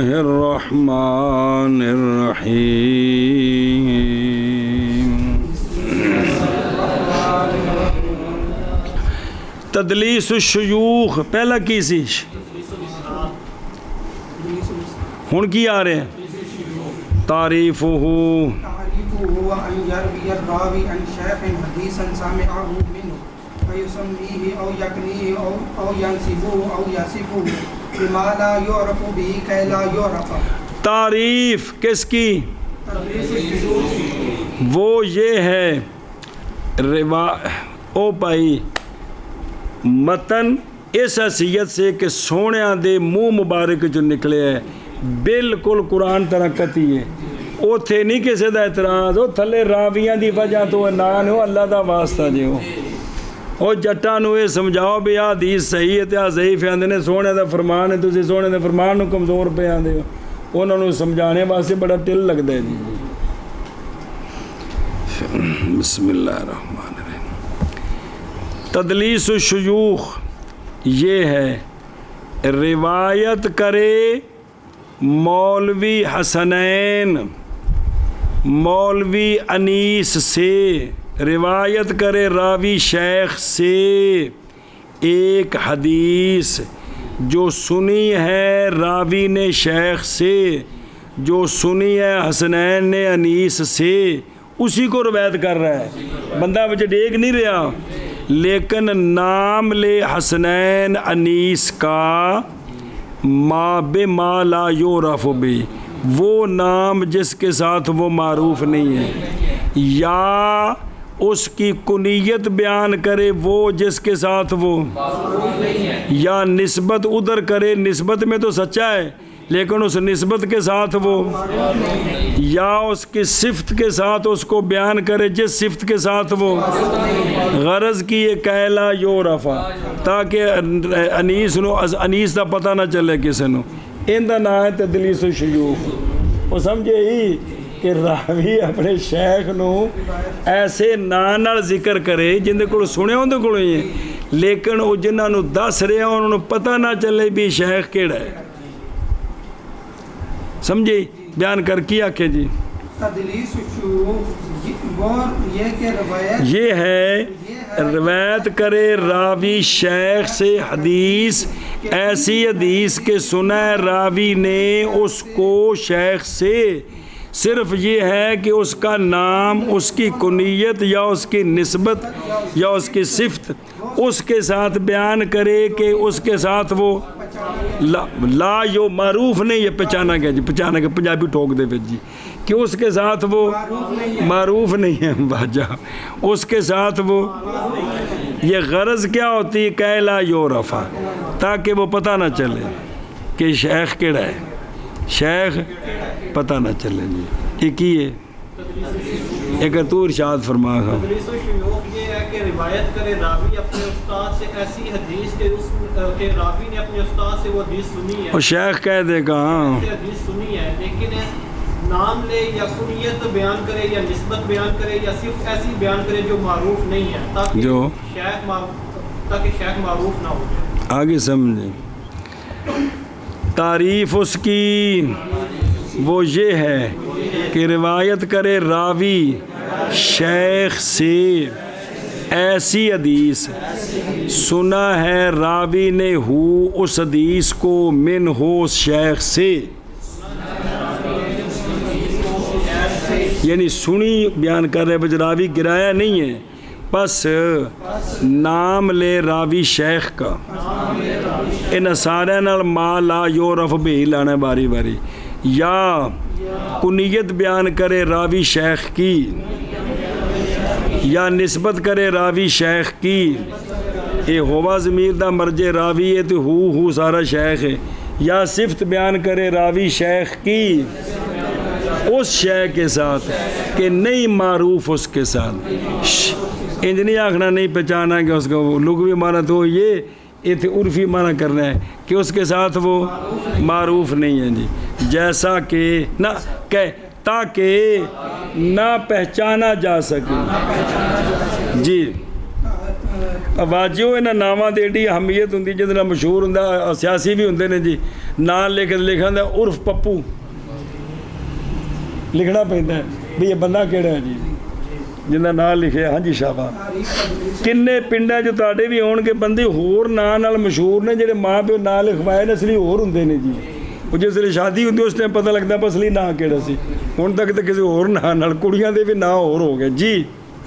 الرحمن الرحیم۔ تدلیس الشیوخ پہلا کی سی، ہن کی آ رہے ہیں؟ تعریفہ أن يروي الراوي عن شيخ حديثا سمعه منه فيسميه أو يكنيه أو ينسبه أو يصفه بما لا يعرف به كي لا يعرف۔ تعریف کس کی؟ وہ یہ ہے او بھائی متن اس حیثیت سے کہ سونیاں دے منہ مبارک جو نکلے ہے بالکل قرآن طرح قطعی ہے، اوتھے نہیں کسی دا اعتراض، او تھلے راویاں دی وجہ تو نان ہو اللہ دا واسطہ جے ہو، او جٹاں نو یہ سمجھاؤ بھی آ حدیث صحیح ہے تے آ ضعیف ہے، آندے نے سونے دا فرمان ہے، تسی سونے دے فرمان نو کمزور پہ آندے ہو، انہوں نے سمجھانے واسطے بڑا ٹل لگتا ہے جی۔ بسم اللہ الرحمن الرحیم۔ تدلیس الشیوخ یہ ہے روایت کرے مولوی حسنین مولوی انیس سے، روایت کرے راوی شیخ سے ایک حدیث جو سنی ہے راوی نے شیخ سے، جو سنی ہے حسنین نے انیس سے، اسی کو روایت کر رہا ہے، بندہ بچے ڈیگ نہیں رہا، لیکن نام لے حسنین انیس کا ما بے ما لا یعرف بے، وہ نام جس کے ساتھ وہ معروف نہیں ہے، یا اس کی کنیت بیان کرے وہ جس کے ساتھ وہ، یا نسبت ادھر کرے، نسبت میں تو سچا ہے لیکن اس نسبت کے ساتھ وہ، یا اس کی صفت کے ساتھ اس کو بیان کرے جس صفت کے ساتھ وہ، غرض کی یہ کہلا یعرفا، تاکہ انیس دا پتہ نہ چلے کسی نو، ان دا نام ہے تدلیس الشیوخ۔ وہ سمجھے ہی کہ راوی اپنے شیخ نو ایسے نام نال ذکر کرے جن کو سنے ہوں کو ہی ہیں، لیکن وہ جنہاں نو دس رہے ہیں انہوں نے پتہ نہ چلے بھی شیخ کیڑا ہے، سمجھے بیان کر کی آکھے جی۔ تدلیس الشیوخ یہ ہے روایت کرے راوی شیخ سے حدیث، ایسی حدیث کے سنا ہے راوی نے اس کو شیخ سے، صرف یہ ہے کہ اس کا نام، اس کی کنیت یا اس کی نسبت یا اس کی صفت اس کے ساتھ بیان کرے کہ اس کے ساتھ وہ لا یو معروف نہیں ہے، پہچانا گیا جی، پہچانا گیا پنجابی ٹھوک دے جی، کہ اس کے ساتھ وہ معروف نہیں ہے باجا، اس کے ساتھ وہ، یہ غرض کیا ہوتی ہے کہ لا یعرفا، تاکہ وہ پتہ نہ چلے کہ شیخ کیڑا ہے، شیخ پتہ نہ چلے جی۔ ایک ہی ہے ایک تو ارشاد فرما تھا تدلیس الشیوخ یہ ہے کہ روایت کرے راوی اپنے استاد سے ایسی حدیث کہ راوی نے اپنے استاد سے وہ حدیث سنی ہے، اور شیخ کہہ دے گا ہاں حدیث سنی ہے، لیکن نام لے یا کنیت بیان کرے یا نسبت بیان کرے یا صرف ایسی بیان کرے جو معروف نہیں ہے، تاکہ شیخ معروف نہ ہو جائے۔ آگے سمجھیں، تعریف اس کی وہ یہ ہے کہ روایت کرے راوی شیخ سے ایسی حدیث سنا ہے راوی نے ہو اس حدیث کو من ہو شیخ سے، یعنی سنی بیان کر رہے بج راوی گرایا نہیں ہے، بس نام لے راوی شیخ کا، ان سارے نال ما لا یعرف بھی لانا باری باری، یا کنیت بیان کرے راوی شیخ کی، یا نسبت کرے راوی شیخ کی، اے ہوا ضمیر دا مرجع راوی ہے تو ہو سارا شیخ ہے، یا صفت بیان کرے راوی شیخ کی اس شیخ کے ساتھ کہ نہیں معروف اس کے ساتھ، انج نہیں آکھنا نہیں پہچانا کہ اس کو لغوی معنی تو یہ تھے عرفی معنی کرنا ہے کہ اس کے ساتھ وہ معروف نہیں ہے جی، جیسا کہ نہ کہ تاکہ نہ پہچانا جا سکے جی۔ ਵਾਜਿਓ ਇਹਨਾਂ ਨਾਵਾਂ ਦੀ ਏਡੀ ਅਹਿਮੀਅਤ ਹੁੰਦੀ ਜਿਹਦੇ ਨਾਲ ਮਸ਼ਹੂਰ ਹੁੰਦਾ। ਸਿਆਸੀ ਵੀ ਹੁੰਦੇ ਨੇ ਜੀ, ਨਾਂ ਲਿਖਣ ਦਾ ਉਰਫ ਪੱਪੂ ਲਿਖਣਾ ਪੈਂਦਾ ਵੀ ਇਹ ਬੰਦਾ ਕਿਹੜਾ ਹੈ ਜੀ ਜਿਹਦਾ ਨਾਂ ਲਿਖਿਆ। ਹਾਂਜੀ ਸ਼ਾਬਾਸ਼। ਕਿੰਨੇ ਪਿੰਡਾਂ 'ਚ ਤੁਹਾਡੇ ਵੀ ਹੋਣਗੇ ਬੰਦੇ ਹੋਰ ਨਾਂ ਨਾਲ ਮਸ਼ਹੂਰ ਨੇ ਜਿਹੜੇ ਮਾਂ ਪਿਓ ਨਾਂ ਲਿਖਵਾਏ ਨੇ ਅਸਲੀ ਹੋਰ ਹੁੰਦੇ ਨੇ ਜੀ। ਉਹ ਜਿਸ ਵੇਲੇ ਸ਼ਾਦੀ ਹੁੰਦੀ ਉਸ ਟਾਈਮ ਪਤਾ ਲੱਗਦਾ ਪਰ ਅਸਲੀ ਨਾਂ ਕਿਹੜਾ ਸੀ। ਹੁਣ ਤੱਕ ਤਾਂ ਕਿਸੇ ਹੋਰ ਨਾਂ ਨਾਲ ਕੁੜੀਆਂ ਦੇ ਵੀ ਨਾਂ ਹੋਰ ਹੋ ਗਏ ਜੀ।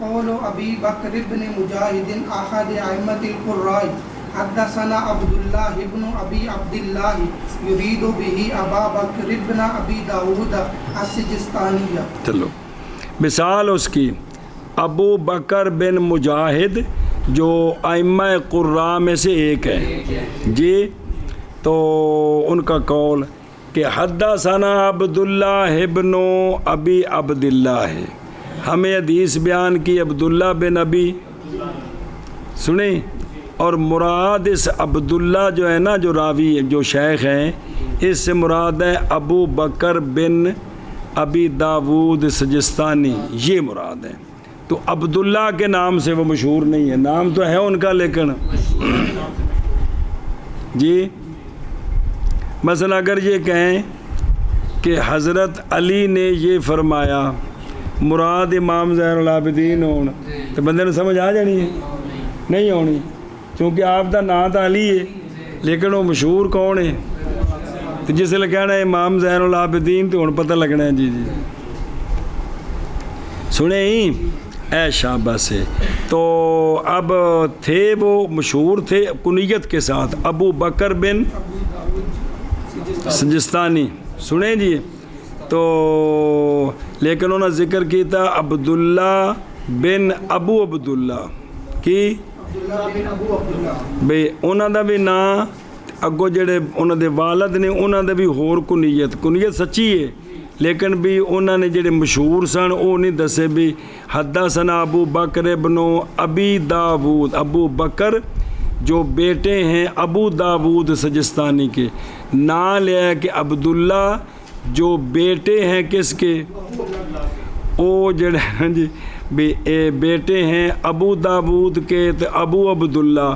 قول ابی بکر ابن مجاہد احد ائمۃ القراء حدثنا عبد الله ابن ابی عبد الله يريد به ابا بکر ابن ابی داؤد السجستانی۔ چلو مثال اس کی ابو بکر بن مجاہد جو ائمہ قراء میں سے ایک ہے جی، تو ان کا قول کہ حدثنا عبداللہ ابن ابی عبداللہ ہے، ہمیں حدیث بیان کی عبداللہ بن ابی، سنیں، اور مراد اس عبداللہ جو ہے نا جو راوی جو شیخ ہیں اس سے مراد ہے ابو بکر بن ابی داود سجستانی، یہ مراد ہے۔ تو عبداللہ کے نام سے وہ مشہور نہیں ہے، نام تو ہے ان کا لیکن جی مثلا اگر یہ کہیں کہ حضرت علی نے یہ فرمایا مراد امام زین العابدین ہون تو بندے نے سمجھ آ جانی ہے؟ نہیں ہونی، کیونکہ آپ دا نام تو علی ہے لیکن وہ مشہور کون ہے؟ تو جس لئے کہنا ہے امام زین العابدین تو ہن پتہ لگنا ہے جی سنیں ہی اے شابہ سے۔ تو اب تھے وہ مشہور تھے کنیت کے ساتھ ابو بکر بن سجستانی، سنیں جی، تو لیکن انہوں نے ذکر کی تھا عبداللہ بن ابو عبداللہ کی بھئی انہوں دا بھی نام اگو جڑے انہوں دے والد نے انہوں دے بھی ہور کنیت سچی ہے لیکن بھی انہوں نے جڑے مشہور سن وہ نہیں دسے بھی حدثنا ابو بکر ابن ابی داود، ابو بکر جو بیٹے ہیں ابو داود سجستانی کے، نام لیا ہے کہ عبداللہ جو بیٹے ہیں کس کے، او جڑے ہیں جی بیٹے ہیں ابو داود کے، تو ابو عبداللہ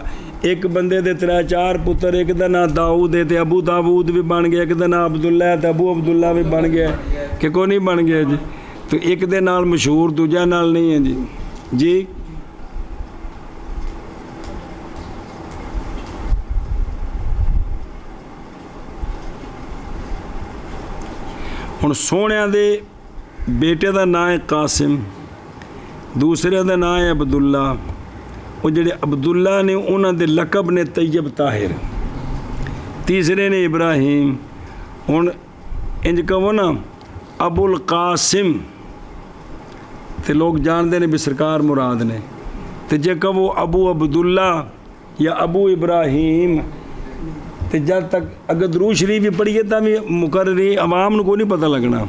ایک بندے دے 3-4 پتر، ایک دا نام داؤد ہے تے ابو داود بھی بن گیا، ایک دا نام عبداللہ ہے تے ابو عبداللہ بھی بن گیا، کہ کوئی نہیں بن گیا جی، تو ایک دے نال مشہور دوجا نال نہیں ہے جی جی۔ ہن سونیاں دے بیٹے دا نام ہے قاسم، دوسرے دا نام ہے عبداللہ، وہ جڑے عبداللہ نے انہاں دے لقب نے طیب طاہر، تیسرے نے ابراہیم، ہن انج کہو نا ابو القاسم تے لوگ جان دے نے بھی سرکار مراد نے، تے جے کہو ابو عبداللہ یا ابو ابراہیم تے جب تک اگر درود شریف بھی پڑھیے تا بھی مقرری عوام کو نہیں پتہ لگنا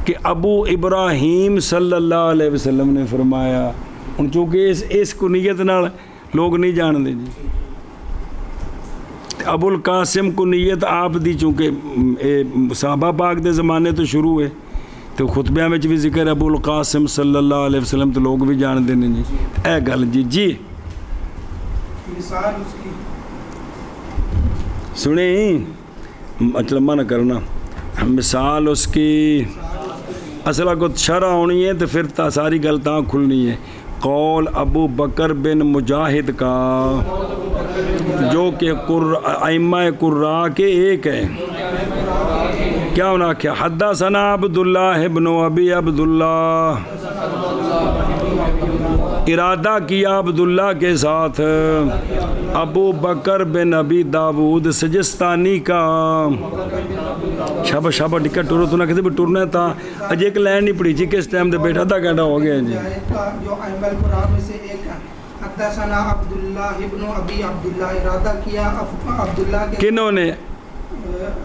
کہ ابو ابراہیم صلی اللہ علیہ وسلم نے فرمایا، ان چونکہ اس کنیت نال لوگ نہیں جان دے جی۔ ابو القاسم کنیت آپ دی چونکہ صحابہ پاک دے زمانے تو شروع ہے تو خطبیاں میں بھی ذکر ابو القاسم صلی اللہ علیہ وسلم تو لوگ بھی جان دے جی، اے گل جی جی مثال اس کی سنیں مطلب نہ کرنا، مثال اس کی اصلہ کو شرح ہونی ہے تو پھر ساری گل تاں کھلنی ہے۔ قول ابو بکر بن مجاہد کا جو کہ ائمہ قراء کے ایک ہے، کیا انہوں نے کیا حدثنا عبداللہ ابن ابی عبداللہ، ارادہ کیا عبداللہ کے ساتھ ابو بکر بن ابی داود سجستانی کا، شابہ شابہ ٹکا ٹورو تو نہ کہتے بھی ٹورنا تھا اج ایک لائن نہیں پڑھی جی کس ٹائم دے بیٹھا تھا گھنٹہ ہو گیا جی۔ جو ائمہ القراء میں سے ایک ہے حدثنا عبداللہ ابن ابی عبداللہ، ارادہ کیا عبداللہ کے کنہوں نے؟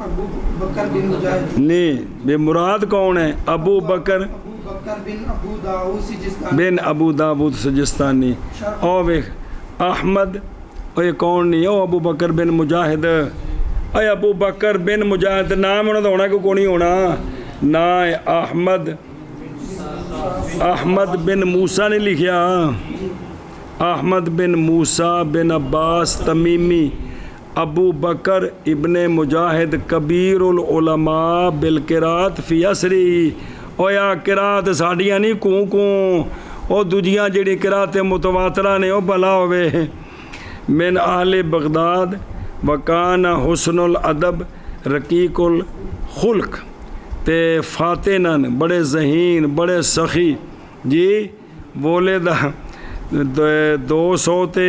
ابو بکر بن مجاہد، نہیں، بے مراد کون ہے؟ ابو بکر ابو بکر بن ابو داؤد سجستانی، بن ابو داود سجستانی۔ او ویخ احمد، او یہ کون نہیں؟ او ابو بکر بن مجاہد، اے ابو بکر بن مجاہد نام ہونا تو ہونا کہ کون نہیں ہونا؟ نا احمد، احمد بن موسیٰ نے لکھیا، احمد بن موسیٰ بن عباس تمیمی، ابو بکر ابن مجاہد کبیر العلماء بالقرات فی عصری۔ او یا قرات ساڈیاں نہیں کوں او دوجیاں جڑی قرات متواترہ نے او بھلا ہوئے۔ من اہل بغداد وکان حسن الادب رقیق الخلق، تے فاتنن بڑے ذہین بڑے سخی جی، بولے دا 200 تے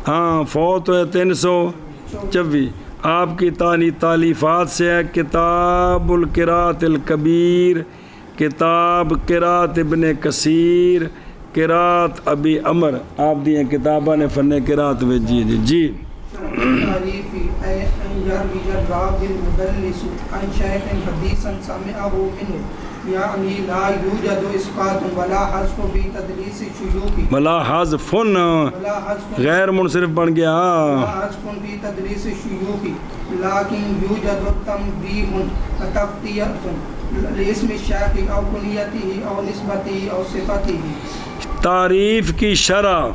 ہاں فوت ہوئے 324۔ آپ کی تالیفات سے ہے کتاب القرات الکبیر، کتاب قرات ابن کثیر، قرات ابی عمر، آپ دی کتاباں نے فن قرات ویجی جی۔ تعریفی اے ان یروی الراوی المدلس عن شیخ حدیثا سمعہ منہ، یعنی لا یوجد اسقاط ولا حذف فی تدلیس شیوخ، ولا حذف غیر منصرف بن گیا، حذف فی تدلیس شیوخ، لیکن یوجد تنبیہ وتفتیۃ لاسم الشیخ او کنیتہ او نسبتہ او صفتہ۔ تعریف کی شرح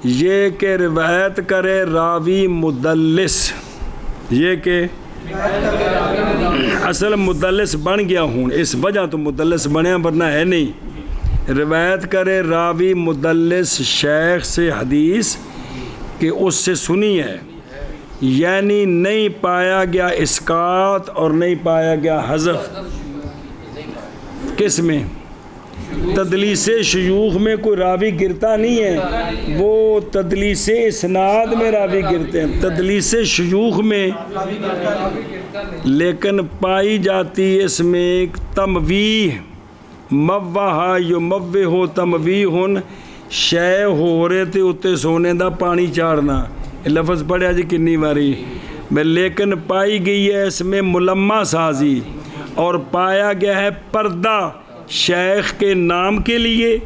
یہ کہ روایت کرے راوی مدلس، یہ کہ اصل مدلس بن گیا ہوں، اس وجہ تو مدلس بنیا ورنہ ہے نہیں۔ روایت کرے راوی مدلس شیخ سے حدیث کہ اس سے سنی ہے، یعنی نہیں پایا گیا اسقاط اور نہیں پایا گیا حذف۔ کس میں؟ تدلیس شیوخ میں کوئی راوی گرتا نہیں ہے، وہ تدلیس اسناد میں راوی گرتے ہیں، تدلیس شیوخ میں لیکن پائی جاتی اس میں تمویہ، موہا یموہ تمویہ، شے ہو رہے تھے اتے سونے دا پانی چاڑنا، لفظ پڑھیا جی کنی باری، لیکن پائی گئی ہے اس میں ملمہ سازی، اور پایا گیا ہے پردہ شیخ کے نام کے لیے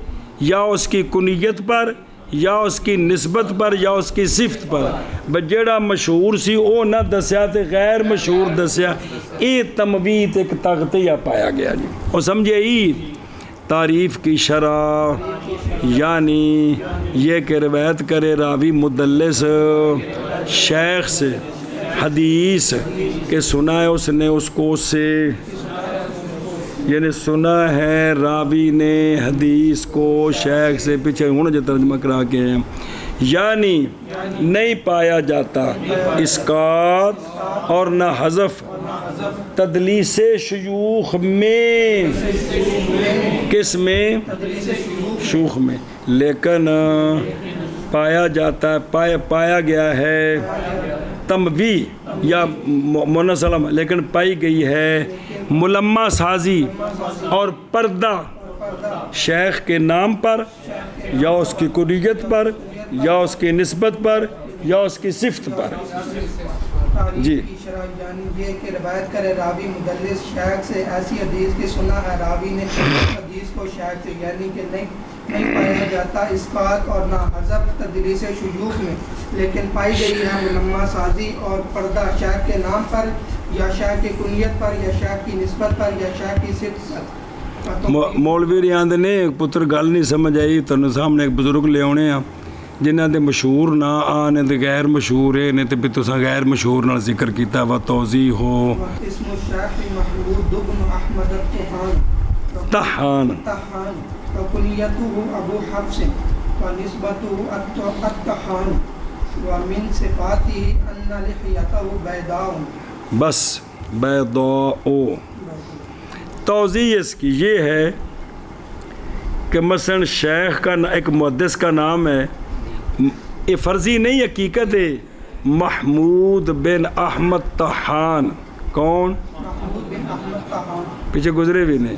یا اس کی کنیت پر یا اس کی نسبت پر یا اس کی صفت پر، جڑا مشہور سی او نہ دسیا تے غیر مشہور دسیا، اے تمویت ایک تغطیہ پایا گیا جی، اور سمجھے ہی۔ تعریف کی شرح یعنی یہ کہ روایت کرے راوی مدلس شیخ سے حدیث کہ سنا ہے اس نے اس کو اس سے، یعنی سنا ہے راوی نے حدیث کو شیخ سے، پیچھے ہوں جو ترجمہ کرا کے ہیں، یعنی نہیں پایا جاتا اسقاط اور نہ حذف تدلیس شیوخ میں، کس میں؟ شیوخ میں، لیکن پایا جاتا ہے، پایا گیا ہے تموی یا منسلم، لیکن پائی گئی ہے ملمہ سازی اور پردہ شیخ کے نام پر یا اس کی کنیت پر یا اس کی نسبت پر یا اس کی صفت پر جی۔ یعنی یہ کہ روایت کرے راوی مدلس شیخ سے ایسی حدیث کی سنا ہے راوی نے حدیث کو شیخ سے، یعنی کہ نہیں پایا جاتا اسقاط اور نہ حذف تدلیس شیوخ میں، لیکن پائی گئی ہے ملمہ سازی اور پردہ شیخ کے نام پر یا شیخ کی کنیت پر یا شیخ کی نسبت پر یا شیخ کی صفت۔ مولوی ریاض نے پتر گل نہیں سمجھ آئی، تنوں سامنے ایک بزرگ لے آنے ہیں جنہ دے مشہور نہ آنے دے غیر مشہور ہے، نے تے پھر تساں غیر مشہور نال ذکر کیتا و توضیح ہو۔ اسم الشیخ محمود بن احمد طحان وکنیتہ ابو حفص ونسبتہ الطحان ومن صفاتہ ان لحیتہ بیضاء، بس بیضاء۔ توضیح اس کی یہ ہے کہ مثلا شیخ کا ایک محدث کا نام ہے، یہ فرضی نہیں حقیقت ہے، محمود بن احمد طحان۔ کون؟ محمود بن احمد طحان، پیچھے گزرے بھی نہیں۔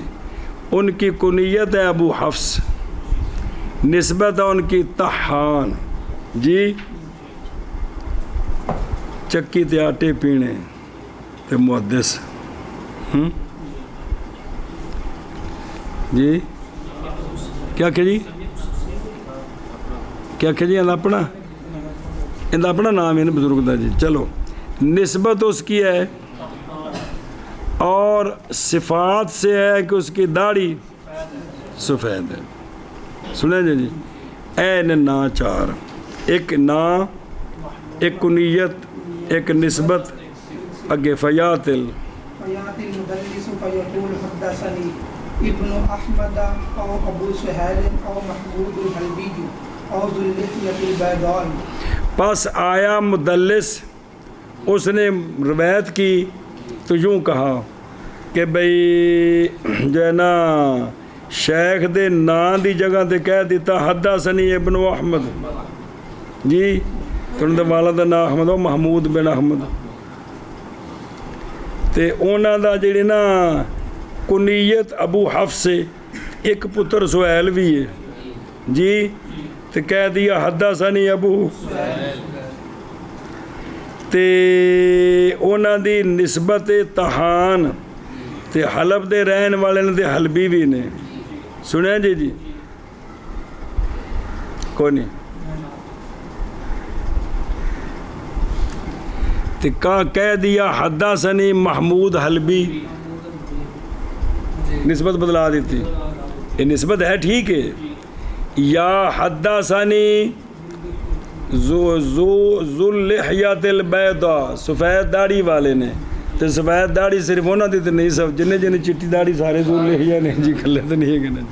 ان کی کنیت ہے ابو حفص، نسبت ہے ان کی طحان جی چکی تے آٹے پینے تے محدث جی کیا کہ جی کیا کہ جی اپنا اپنا نام ہے نا بزرگ دا جی چلو نسبت اس کی ہے اور صفات سے ہے کہ اس کی داڑھی سفید ہے سنیں جی این نا چار ایک نا ایک کنیت ایک نسبت اگے فیات فیات المدلس فیقول حدثنی ابن احمد او ابو سہیل او محمود الحلبی او ذو اللحیۃ البیضاء پس آیا مدلس اس نے روایت کی تو یوں کہا کہ بھئی جو ہے نا شیخ دے نام دی جگہ تے کہہ دیتا حدثنی ابن احمد جی تو ان دے والد دا نام احمد محمود بن احمد تے اونا دا جڑی نا کنیت ابو حفص ایک پتر سہیل بھی ہے جی تے کہہ دیا حدثنی ابو تے اونا دی نسبت طحان تے حلب دے رہن والے نے تے حلبی بھی نے سنیں جی کوئی نہیں تے کہہ دیا حدثنی محمود حلبی نسبت بدلا دیتی یہ نسبت ہے ٹھیک ہے یا حدثنی ذو اللحیۃ البیضاء سفید داڑھی والے نے تو سفید داڑھی صرف ہونا دی تو نہیں سب جنہیں چٹی داڑھی سارے ذو اللحیہ نے جی کھلے تو نہیں ہے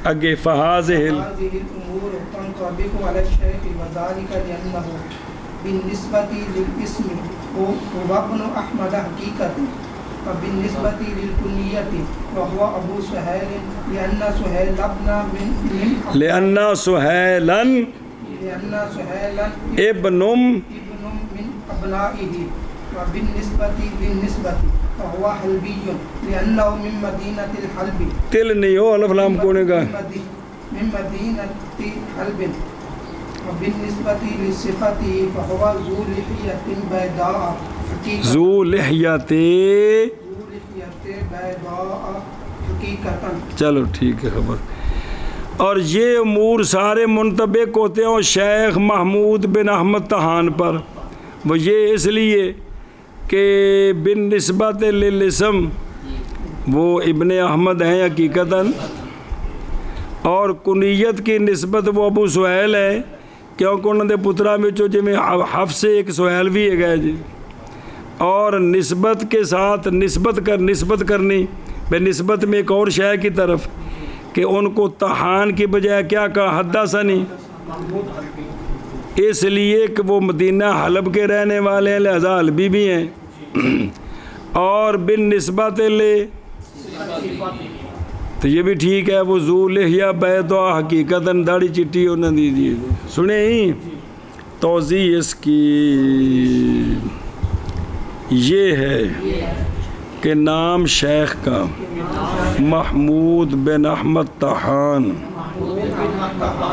اگے فہازہ الامور تنطبق علی الشیخ وذلک لانہ بالنسبۃ للاسم هو ابن احمد حقیقت وبالنسبۃ للکنیۃ وهو ابو سہیل لان سہیل ابن من ابنائه وبالنسبة للنسبة فهو حلبي لأنه من مدينة الحلب تل نہیں ہو الف لام کونے کا من مدينة حلب وبالنسبة لصفته فهو ذو لحية بيضاء ذو لحیۃ بيضاء حقیقتا چلو ٹھیک ہے خبر اور یہ امور سارے منطبق ہوتے ہیں شیخ محمود بن احمد طحان پر وہ یہ اس لیے کہ بن نسبت للاسم وہ ابن احمد ہیں حقیقتاً اور کنیت کی نسبت وہ ابو سہیل ہے کیونکہ انہوں نے پترا میں جو جی حفص ایک سہیل بھی ہے گئے جی اور نسبت کے ساتھ نسبت کرنی بے نسبت میں ایک اور شے کی طرف کہ ان کو طحان کی بجائے کیا کہا حدثنی اس لیے کہ وہ مدینہ حلب کے رہنے والے ہیں لہذا حلبی بھی ہیں اور بن نسبت لے تو یہ بھی ٹھیک ہے وہ ذو لحیہ بیضاء حقیقتاً داڑھی چٹی انہوں نے دیجیے سنیں ہی توضیح اس کی یہ ہے کہ نام شیخ کا محمود بن احمد طحان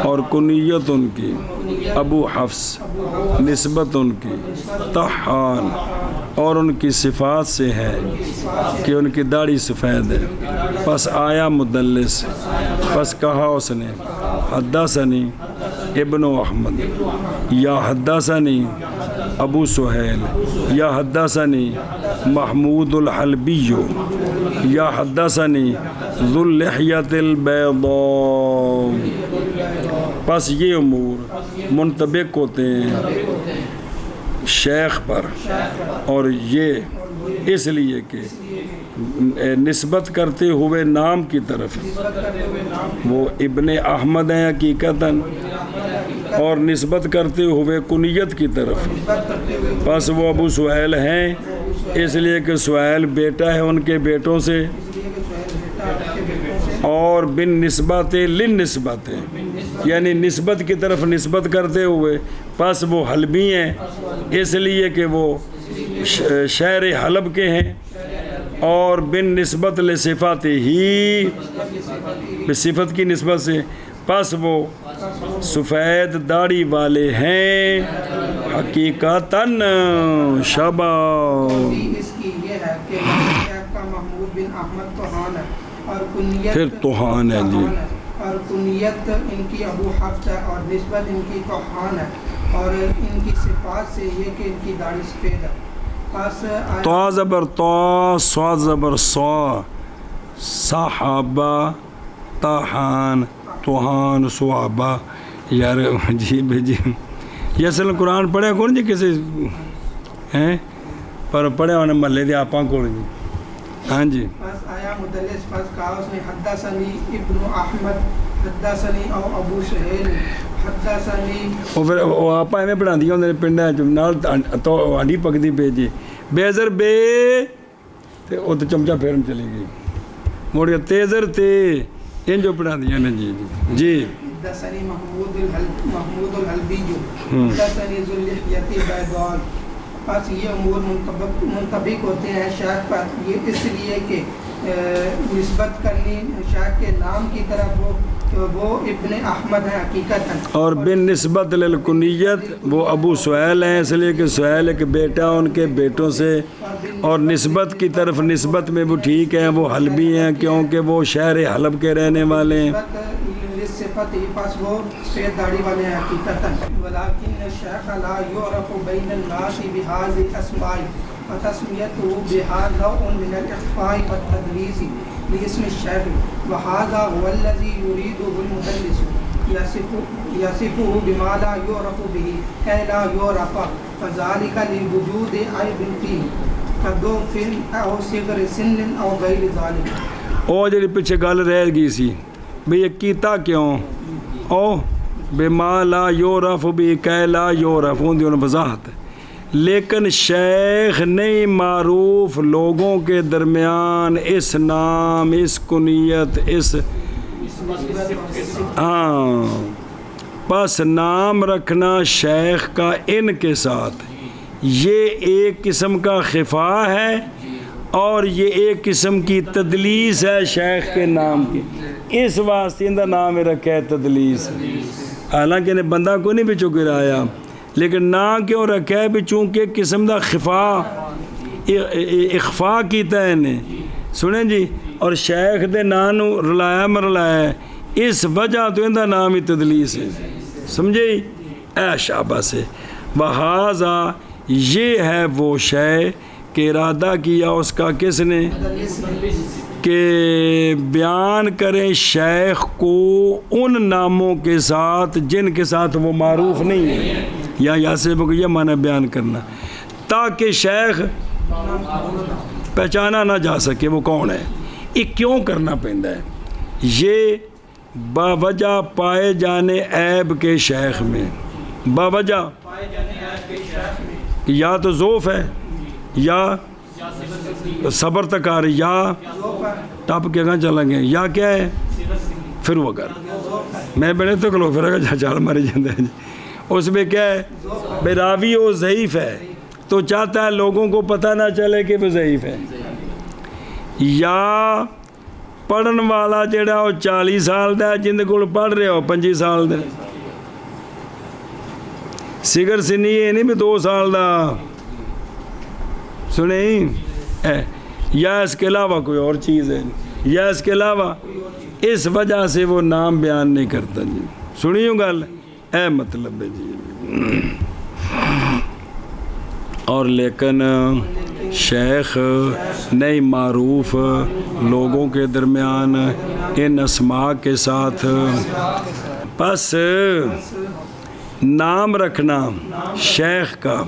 اور کنیت ان کی ابو حفص نسبت ان کی طحان اور ان کی صفات سے ہے کہ ان کی داڑھی سفید ہے پس آیا مدلس پس کہا اس نے حدثنی ابن احمد یا حدثنی ابو سہیل یا حدثنی محمود الحلبی یا حدثنی ذو اللحیۃ البیضاء پس یہ امور منطبق ہوتے ہیں شیخ پر اور یہ اس لیے کہ نسبت کرتے ہوئے نام کی طرف وہ ابن احمد ہیں حقیقتاً اور نسبت کرتے ہوئے کنیت کی طرف پس وہ ابو سہیل ہیں اس لیے کہ سہیل بیٹا ہے ان کے بیٹوں سے اور بن نسبت للنسبت یعنی نسبت کی طرف نسبت کرتے ہوئے پس وہ حلبی ہیں اس لیے کہ وہ شہر حلب کے ہیں اور بن نسبت لصفات ہی صفت کی نسبت سے پس وہ سفید داڑھی والے ہیں حقیقتاً شاباش. اس کی یہ ہے کہ شیخ کا محمود بن احمد توحان ہے اور کنیت پھر توحان ہے جی. اور کنیت ان کی ابو حفص ہے اور نسبت ان کی توحان ہے اور ان کی صفات سے یہ کہ ان کی داڑھی سفید ہے. پس تو زبر تو سوا زبر سوا صحابہ تاحان توحان صحابہ. یار جی جی یہ اصل قرآن پڑھیا کون جی کسی ہیں پر پڑھیا ہونے محلے دے آپاں کو جی. ہاں جی. پس آیا مدلس پس کہا اس نے حدثنی ابن احمد حدثنی او ابو سہیل حدثنی. وہ پھر وہ آپ ایویں پڑھاندی ہوندے پنڈاں چ نال تو ہانڈی پکدی پئی جی بیزر بے تے او تے چمچا پھیرن چلی گئی مڑ کے تیزر تے ان جو پڑھاندیاں نے جی جی. حدثنی محمود الحلبی جو حدثنی ذواللحیۃ بیضاء. پس یہ امور منطبق ہوتے ہیں شیخ پر یہ اس لیے کہ نسبت کرنی شیخ کے نام کی طرف وہ ابن احمد ہے حقیقت ہے اور بن نسبت للکنیت وہ ابو سہیل ہیں اس لیے کہ سہیل ایک بیٹا ان کے بیٹوں سے اور نسبت کی طرف نسبت میں وہ ٹھیک ہیں وہ حلبی ہیں کیونکہ وہ شہر حلب کے رہنے والے ہیں. صفت پس وہ سفید داڑھی والے ہیں حقیقت ہے. ولیکن الشیخ لا یعرف بین الناس بهذه الاسماء وتسمیته بها نوع من الاخفاء والتدلیس لاسم الشیخ وهذا هو الذي يريده المدلس يصفه بما لا يعرف به كي لا يعرف فذلك لوجود عیب فيه كضعف او صغر سن او غیر ذلك. او جڑی پیچھے گل رہ گئی سی بھئی یہ کیتا کیوں او بما لا یعرف بھی کہ لا یعرف ہوندی انہوں وضاحت. لیکن شیخ نہیں معروف لوگوں کے درمیان اس نام اس کنیت اس ہاں پس نام رکھنا شیخ کا ان کے ساتھ یہ ایک قسم کا خفا ہے اور یہ ایک قسم کی تدلیس ہے شیخ کے نام کی. اس واسطے اندر نام رکھا ہے تدلیس. حالانکہ نے بندہ کو نہیں بچو گرایا لیکن نہ کیوں رکھا ہے بھی چونکہ قسم دا خفا اخفا کیتا ہے نے سنیں جی اور شیخ دے نام رلایا مرلایا ہے اس وجہ تو اندر نام ہی تدلیس ہے. سمجھے اے شابہ سے وہذا یہ ہے وہ شے کہ ارادہ کیا اس کا کس نے کہ بیان کریں شیخ کو ان ناموں کے ساتھ جن کے ساتھ وہ معروف نہیں ہے یا یاسے کو یہ معنی بیان کرنا تاکہ شیخ پہچانا نہ جا سکے وہ کون ہے. یہ کیوں کرنا پیندا ہے یہ باوجہ پائے جانے عیب کے شیخ میں باوجہ یا تو ذوف ہے یا صبر تک آ رہی یا ٹپ کے گاں چلیں گے یا کیا ہے پھر وہ کر میں بڑے تو کلو پھر اگر چال ماری جاندے ہیں اس میں کیا ہے بے راوی وہ ضعیف ہے تو چاہتا ہے لوگوں کو پتہ نہ چلے کہ وہ ضعیف ہے یا پڑھن والا جڑا وہ 40 سال دا ہے جن کو پڑھ رہے ہو 25 سال دا سگر سنی ہے نہیں بھی 2 سال دا سنیں یا اس کے علاوہ کوئی اور چیز ہے یا اس کے علاوہ اس وجہ سے وہ نام بیان نہیں کرتا جی. سنیوں گل اے مطلب ہے جی. اور لیکن شیخ نئی معروف لوگوں کے درمیان ان اسماء کے ساتھ پس نام رکھنا شیخ کا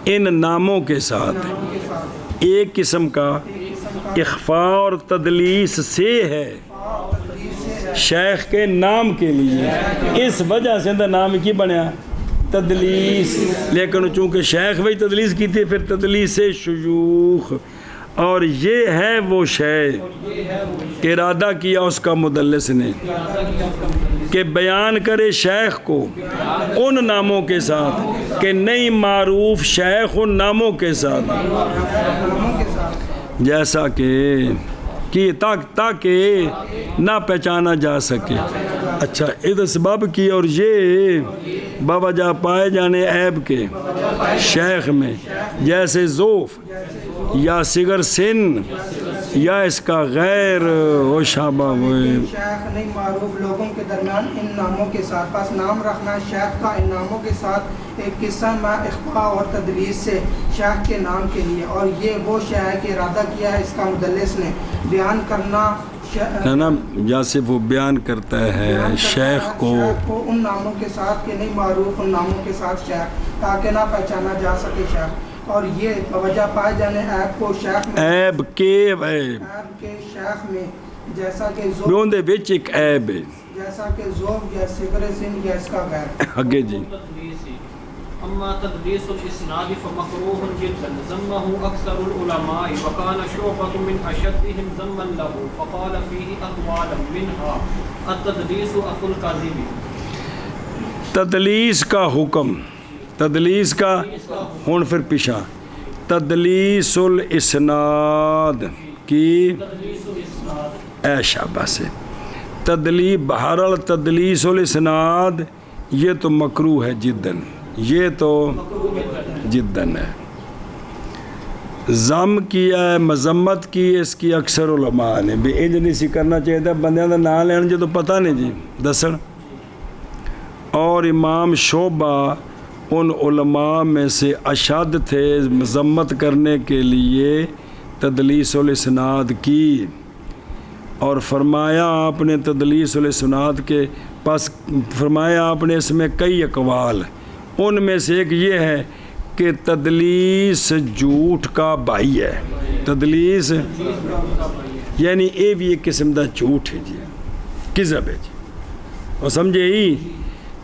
ان ناموں کے ساتھ ایک قسم کا اخفاء اور تدلیس سے ہے شیخ کے نام کے لیے اس وجہ سے اندر نام کی بنیا تدلیس. لیکن چونکہ شیخ وہی تدلیس کی تھی پھر تدلیس سے شیوخ اور یہ ہے وہ شے ارادہ کیا اس کا مدلس نے کہ بیان کرے شیخ کو ان ناموں کے ساتھ کہ نہیں معروف شیخ ان ناموں کے ساتھ جیسا کہ تاکہ نہ پہچانا جا سکے اچھا ادھر سبب کی اور یہ باوجہ پائے جانے عیب کے شیخ میں جیسے ذوف یا صغر سن یا اس کا غیر و شابہ ہوئے شیخ نہیں معروف لوگوں کے درمیان ان ناموں کے ساتھ، پس نام رکھنا شیخ کا ان ناموں کے ساتھ ایک قصہ میں اخفاء اور تدلیس سے شیخ کے نام کے لیے، اور یہ وہ شے ہے کہ ارادہ کیا ہے اس کا مدلس نے بیان کرنا نا یا صرف وہ بیان کرتا ہے شیخ کو ان ناموں کے ساتھ کہ نہیں معروف ان ناموں کے ساتھ شیخ، تاکہ نہ پہچانا جا سکے شیخ، اور یہ وجہ پائے جانے عیب کو شیخ میں عیب کے شیخ میں جیسا کہ دے وچ ایک عیب ہے جیسا کہ ذوف یا صغر سن یا اس کا غیر۔ آگے جی اما تدلیس الاسناد فمکروہ جدا ذمہ اکثر العلماء وکان شعبۃ من اشدهم ذما له فقال فيه اقوالا منها التدلیس اخو الکاذب۔ تدلیس کا حکم، تدلیس کا ہون پھر پیچھا تدلیس الاسناد کی اے شاباش سے تدلیس بہرحال تدلیس الاسناد یہ تو مکروہ ہے جدن، یہ تو جدن ہے، ضم کیا ہے مذمت کی اس کی اکثر علماء نے بھی انج نہیں سی کرنا چاہیے بندیاں دا نام لین جو تو پتہ نہیں جی دسن، اور امام شعبہ ان علماء میں سے اشد تھے مذمت کرنے کے لیے تدلیس الاسناد کی، اور فرمایا آپ نے تدلیس الاسناد کے پاس فرمایا آپ نے اس میں کئی اقوال، ان میں سے ایک یہ ہے کہ تدلیس جھوٹ کا بھائی ہے، تدلیس یعنی یہ بھی ایک قسم دا جھوٹ ہے جی، کذب ہے جی، اور سمجھے ہی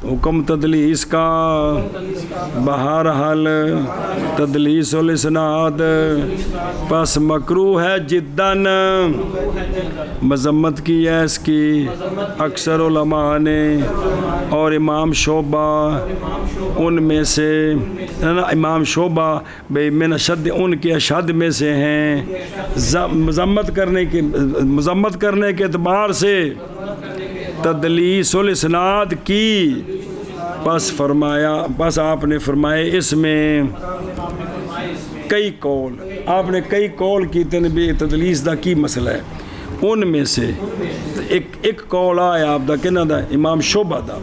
حکم تدلیس کا بہرحال تدلیس الاسناد پس مکروہ ہے جداً، مذمت کی ہے اس کی اکثر علماء نے، اور امام شعبہ ان میں سے امام شعبہ بھئی من اشد ان کے اشد میں سے ہیں، مذمت کرنے کے اعتبار سے تدلیس الاسناد کی، پس فرمایا پس آپ نے فرمایا اس میں کئی قول، آپ نے کئی قول کی تنبیہ تدلیس دا کی مسئلہ ہے، ان میں سے ایک قول آیا آپ دا کہنا دا امام شعبہ دا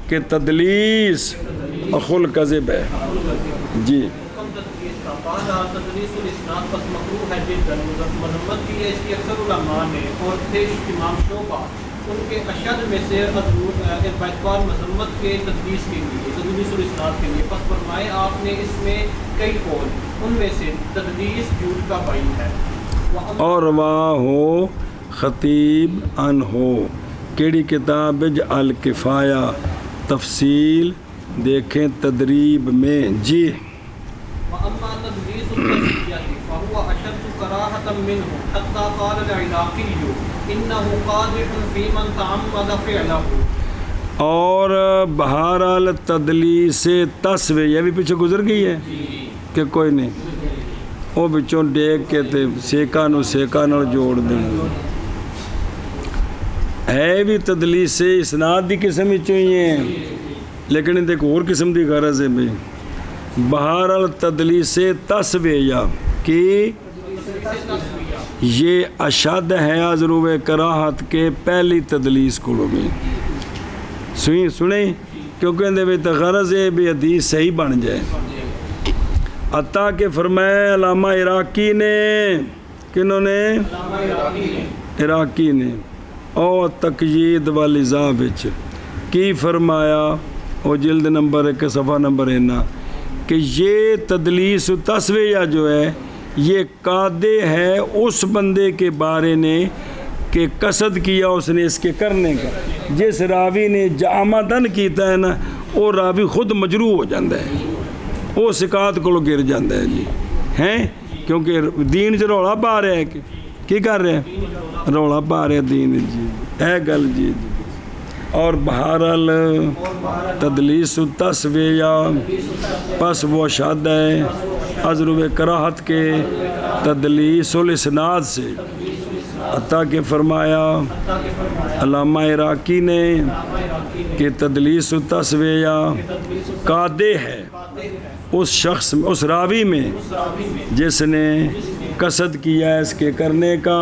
کہ تدلیس اخو الکذب ہے جی۔ تدلیس الاسناد پس مکروہ ہے جدا، مذمت کی ہے اس کی اکثر علماء نے، اور تھے امام شعبہ ان کے اشد میں سے اعتبار مذمت کے تدلیس کے لیے تدلیس الاسناد کے لیے، پس فرمائے آپ نے اس میں کئی قول، ان میں سے تدلیس جھوٹ کا بھائی ہے۔ اور واہ ہو خطیب ان ہو کیڑی کتاب الکفایہ تفصیل دیکھیں تدریب میں جی۔ وَأَمَّا تَدْلِيسُ التَّسْمِيَةِ فَهُوَ أَشَدُّ كَرَاهَةً مِّنْهُ حَتَّى قَالَ الْعِرَاقِيُّ إِنَّهُ قَادِحٌ فِي مَنْ تَعَمَّدَ فِعْلَهُ۔ اور بہرحال تدلیس تسویہ یہ بھی پیچھے گزر گئی ہے کہ کوئی نہیں، وہ بچوں ڈیک کے تے سیکا نال جوڑ دیں، ہے بھی تدلیس اسناد دی قسم ہی چاہیے، لیکن ایک اور قسم دی غرض ہے بھی بہرحال تدلیس تسویہ کی یہ اشد ہے ازرو کراہت کے پہلی تدلیس کو بھی سنیں، کیونکہ اندے وچ غرض ہے بھی حدیث صحیح بن جائے، عطا کہ فرمایا علامہ عراقی نے، کنہوں نے؟ عراقی نے، اور تقیید والازاء وچ کی فرمایا، اور جلد نمبر 1 صفحہ نمبر 1 کہ یہ تدلیس تسویہ جو ہے یہ قادح ہے اس بندے کے بارے نے کہ قصد کیا اس نے اس کے کرنے کا، جس راوی نے عمدن کیتا ہے نا وہ راوی خود مجروح ہو جاندہ ہے، وہ ثقات کو گر جاندہ ہے جی، ہیں کیونکہ دین چ رولا پا رہے ہیں کی کر رہے ہیں رولا پا رہے دین جی، اے گل جی۔ اور بہرحال تدلیس التسویہ پس وہ شاد ہے ازرو کراہت کے تدلیس الاسناد سے، عطا کہ فرمایا عطا کہ فرمایا علامہ عراقی نے علامہ عراقی نے کہ تدلیس التسویہ تدلیس قادح ہے قاطع ہے اس شخص میں، اس راوی میں اس راوی میں جس نے قصد کیا ہے اس کے کرنے کا،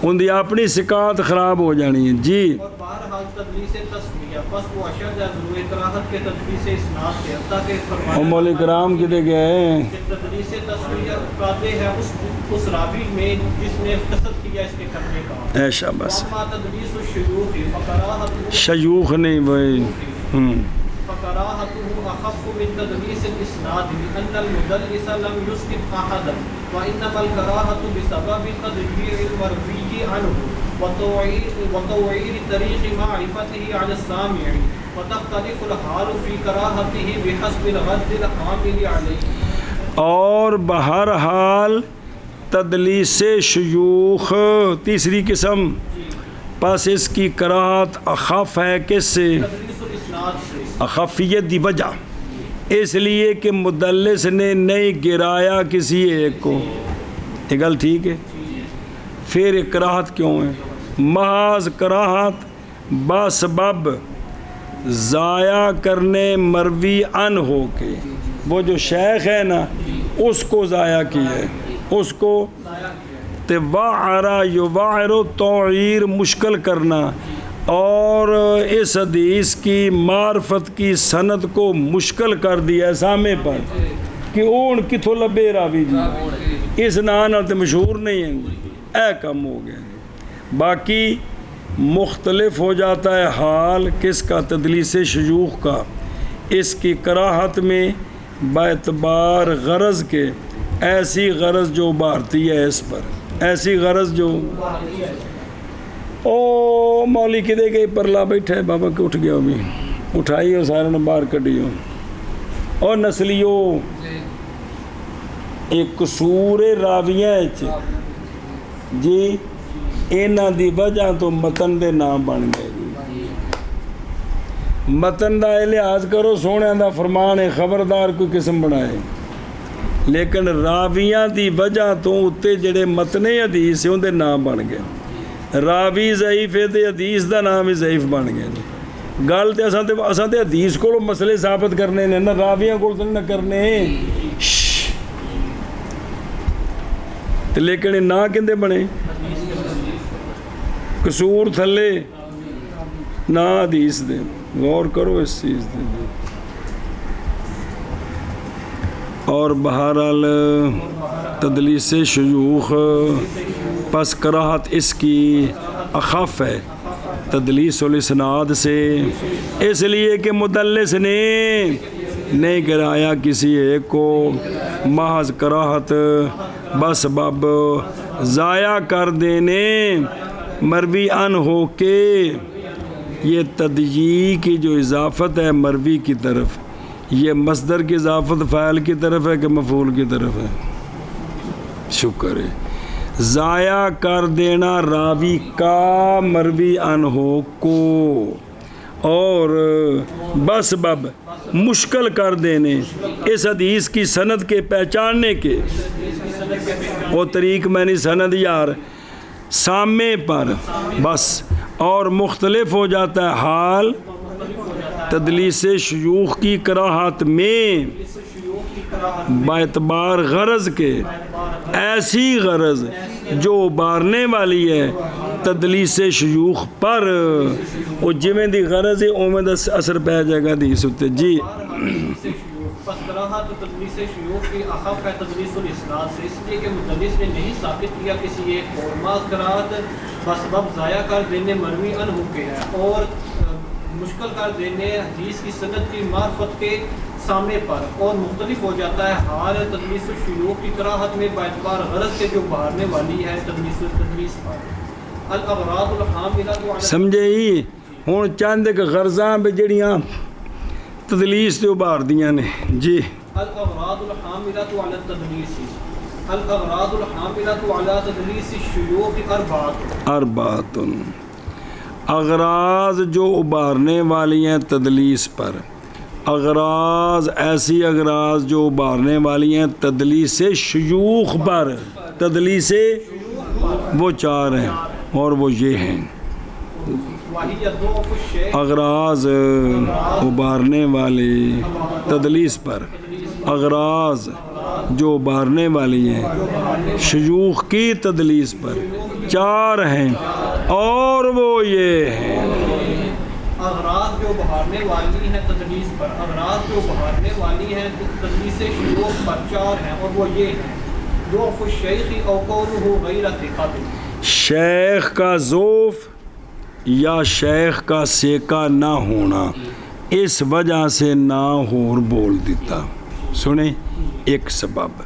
ان دی اپنی سکات خراب ہو جانی ہے جی۔ اور بہرحال تدلیس تسمیہ پس وہ اشد ہے ضرور کراہت کے تدلیس اسناد سے عطا کہ فرمایا مول کرام کدے گئے؟ کہ تدلیس تسمیہ قاطع ہے اس راوی میں جس نے قصد کیا اس کے کرنے کا۔ اے شاباش، واما تدلیس الشیوخ فقراہتہ شیوخ نہیں بھائی، فقراہتہ اخف من تدلیس الاسناد لأن المدلس لم يسقط احدا وانما الكراہۃ بسبب تدویر المروی عنہ وتوعیر طریق معرفته عن السامع وتختلف الحال في کراہتہ بحسب الغد الحامل علیہ۔ اور بہرحال تدلیس شیوخ تیسری قسم، پس اس کی کراہت اخف ہے کس سے؟ تدلیس الاسناد سے، اخفیت دی وجہ اس لیے کہ مدلس نے نہیں گرایا کسی ایک کو، یہ گل ٹھیک ہے؟ پھر کراہت کیوں ہے؟ محض کراہت بسبب ضائع کرنے مروی ان ہو کے، وہ جو شیخ ہے نا اس کو ضائع کیا ہے، اس کو وعرا یوعر توعیر مشکل کرنا، اور اس حدیث کی معرفت کی سند کو مشکل کر دیا سامنے پر کہ اون کتھوں لبے راوی جی، اس نام تے مشہور نہیں ہیں، اے کم ہو گیا۔ باقی مختلف ہو جاتا ہے حال کس کا؟ تدلیس شیوخ کا، اس کی کراہت میں باعتبار غرض کے، ایسی غرض جو ابھارتی ہے اس پر، ایسی غرض جو او مولی کدے گئی پرلا بیٹھا ہے بابا کہ اٹھ گیا ابھی، اٹھائیو سارے نے باہر کڈیو۔ اور نسلیو ایک قصور راویاں جی انہاں دی وجہ تو متن دے نام بن گئے جی۔ متن دا اے لحاظ کرو سونے دا فرمان ہے خبردار کوئی قسم بنائے، لیکن راویاں دی وجہ تو اتے جڑے متن حدیث ان دے نام بن گئے، راوی ضعیف ہے تے حدیث دا نام ہی ضعیف بن گیا جی۔ گل تے اساں تے حدیث کو مسئلے ثابت کرنے نے، نہ راویاں کو نہ کرنے، لیکن نہ کندے بنے قصور تھلے نہ حدیث دے، غور کرو اس چیز دے۔ اور بہرحال تدلیس شیوخ پس کراہت اس کی اخف ہے تدلیس الاسناد سے، اس لیے کہ مدلس نے نہیں گرایا کسی ایک کو، محض کراہت بسبب ضائع کر دینے مروی ان ہو کے۔ یہ تدییع کی جو اضافت ہے مروی کی طرف، یہ مصدر کی اضافت فاعل کی طرف ہے کہ مفعول کی طرف ہے؟ شکر ہے۔ ضائع کر دینا راوی کا مروی ان ہو کو، اور بسبب مشکل کر دینے اس حدیث کی سند کے پہچاننے کے، وہ طریق میں نے سند یار سامنے پر بس، اور مختلف ہو جاتا ہے حال تدلیس شیوخ کی کراہت میں باعتبار غرض کے، ایسی غرض جو ابھارنے والی ہے تدلیس شیوخ پر، وہ جویں دی غرض ہے اویں دا اثر پہ جائے گا حدیث اتے جی۔ پس کراہت تدلیس شیوخ کی اخف ہے تدلیس الاسناد سے، اس لیے کہ مدلس نے نہیں ثابت کیا کسی ایک کو، محض کراہت بسبب ضائع کر دینے مروی ان ہو کے ہے، اور مشکل کر دینے حدیث کی سند کی معرفت کے سامنے پر، اور مختلف ہو جاتا ہے حال تدلیس الشیوخ کی کراہت میں باعتبار غرض کے جو بہارنے والی ہے تدلیس پر۔ الاغراض الحاملہ سمجھے ہی ہوں چند ایک غرضاں بھی جڑیاں تدلیس تے ابھار دیاں نے جی۔ الاغراض الحاملہ علی التدلیس، الاغراض الحاملہ علی تدلیس الشیوخ اربعۃ، اغراض جو ابھارنے والی ہیں تدلیس پر، اغراض ایسی اغراض جو ابھارنے والی ہیں تدلیس شیوخ پر، تدلیس وہ 4 ہیں اور وہ یہ ہیں وهي ضعف الشيخ اغراض ابھارنے والے تدلیس پر، اغراض جو ابھارنے والی ہیں شیوخ کی تدلیس پر 4 ہیں اور وہ یہ ہیں اغراض جو بہارنے والی ہیں تدلیس پر، اغراض جو بہارنے والی ہیں تدلیس شیوخ پر 4 ہیں اور وہ یہ ہیں ضعف الشیخ او قولہ غیر ثقۃ، شیخ کا ضعف یا شیخ کا سیکا نہ ہونا، اس وجہ سے نہ ہور بول دیتا. سنیں ایک سبب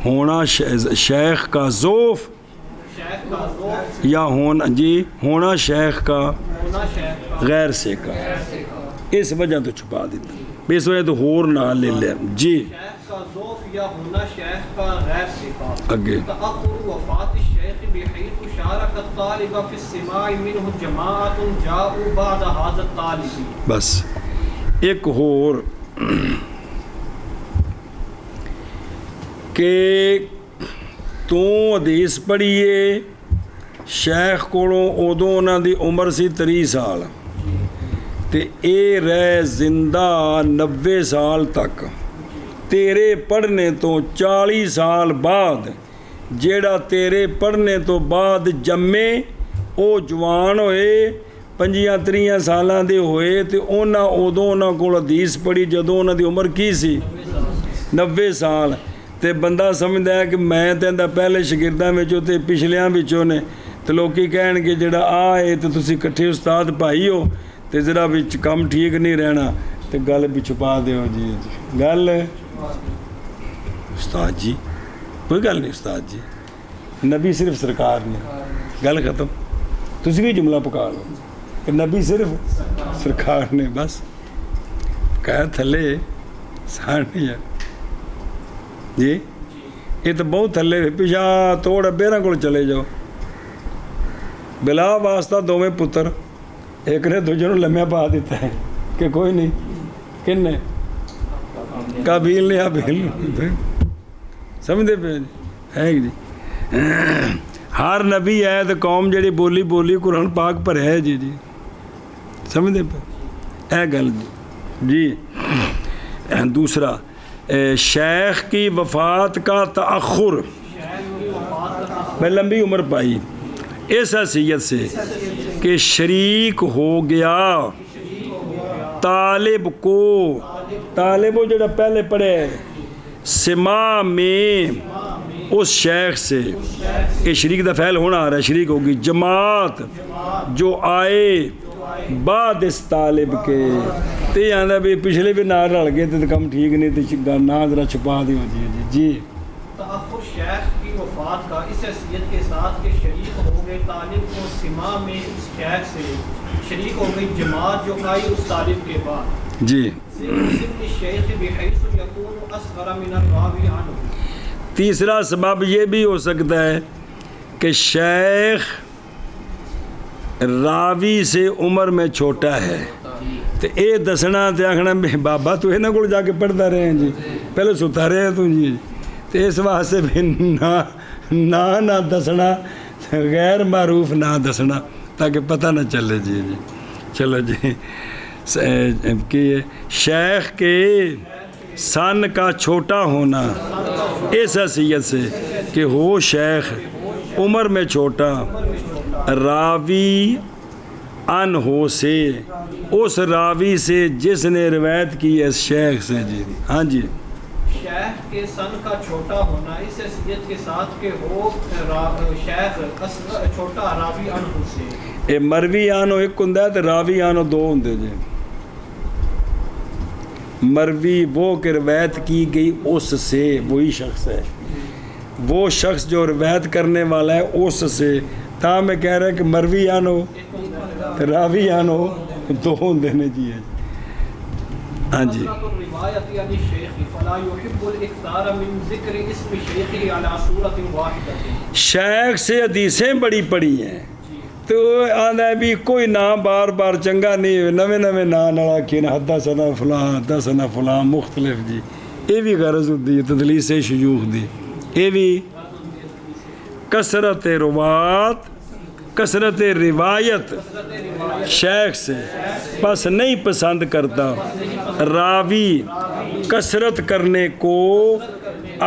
ہونا شیخ کا ضعف شیخ کا ضعف یا ہونا شیخ کا ہونا شیخ کا غیر سیکا، اس وجہ تو چھپا دیتا، اس وجہ تو ہور نہ لے لے. جی شیخ کا ذوف یا ہونا شیخ کا غیر ثقہ. آگے تأخر وفات الشیخ بحیث شارک الطالب فی السماع منہ جماعت جاؤ بعد هذا الطالب. بس ایک ہور کہ تو حدیث پڑھیے شیخ کولوں ادوں انہاں دی عمر سی 30 سال تے اے رہ زندہ 90 سال تک، تیرے پڑھنے تو 40 سال بعد جیڑا تیرے پڑھنے تو بعد جمے او جوان ہوئے 25-30 سالاں دے ہوئے تے انہاں ادوں انہاں کول حدیث پڑھی جدوں انہاں دی عمر کی سی 90 سال. تے بندہ سمجھدا ہے کہ میں تے اندا پہلے شاگرداں وچوں تے پچھلیاں وچوں نے تے لوکی کہن کہ جڑا آئے تے تسی کٹھے استاد بھائی ہو تے ذرا وچ کم ٹھیک نہیں رہنا تے گل بھی چھپا دیو. جی گل استاد جی کوئی گل نہیں استاد جی، نبی صرف سرکار نے، گل ختم. تسی بھی جملہ پکا لو کہ نبی صرف سرکار نے، بس کہہ تھلے سان نہیں ہے. جی یہ تو بہت تھلے پیچھا توڑ بیراں کول چلے جاؤ، بلا واسطہ دوویں پتر ایک نے دوجے نوں لمیا پا دیتا ہے کہ کوئی نہیں، کن نے قابیل نے حابیل سمجھتے پہ ہے جی. ہر نبی ہے تو قوم جڑی بولی قرآن پاک پر ہے. جی جی سمجھتے پہ اے گل جی. دوسرا شیخ کی وفات کا تأخر، میں لمبی عمر پائی اس حیثیت سے کہ شریک ہو گیا طالب کو، طالب وہ جڑا پہلے پڑھے سماع میں اس شیخ سے، یہ شریک دا فعل ہونا آ رہا ہے، شریک ہوگی جماعت جو آئے بعد اس طالب کے. تے آندا بھی پچھلے بھی نہ رل گئے تے کم ٹھیک نہیں تے نہ ذرا چھپا دیو. جی جی جی تأخر شیخ کی وفات کا اس حیثیت کے ساتھ کہ شریک ہو گئے طالب کو سماع میں اس شیخ سے، شریک ہو گئی جماعت جو آئی اس طالب کے بعد. جی الشیخ بحیث یکون اصغر من الراوی عنہ. تیسرا سبب یہ بھی ہو سکتا ہے کہ شیخ راوی سے عمر میں چھوٹا ہے تے اے دسنا تے آکھنا بابا تو انہاں کول جا کے پڑھدا رہے ہیں جی، پہلے ستا رہے ہیں تو جی، تے اس واسطے بھی نہ دسنا، غیر معروف نہ دسنا تاکہ پتہ نہ چلے. جی جی چلو جی. کہ شیخ کے سن کا چھوٹا ہونا اس حیثیت سے کہ ہو شیخ عمر میں چھوٹا، راوی ان ہو سے اس راوی سے جس نے روایت کی اس شیخ سے. جی ہاں جی. شیخ کے سن کا چھوٹا ہونا اس حیثیت کے ساتھ کہ ہو شیخ چھوٹا راوی عنہ سے. اے مروی عنہ ایک ہوندا ہے تے راوی عنہ 2 ہوندے جی. مروی وہ کہ روایت کی گئی اس سے، وہی شخص ہے، وہ شخص جو روایت کرنے والا ہے اس سے. تا میں کہہ رہا ہے کہ مروی عنہ راوی عنہ 2 ہوندے نے. جی ہاں جی. شیخ سے حدیثیں بڑی پڑھی ہیں تو آنا ہے بھی کوئی نام بار بار چنگا نہیں، نویں نام نال آکھے نا حدثنا فلاں مختلف. جی یہ بھی غرض ہوتی ہے تدلیس شیوخ دی. یہ بھی کثرت روات کثرت روایت شیخ سے بس نہیں پسند کرتا راوی کثرت کرنے کو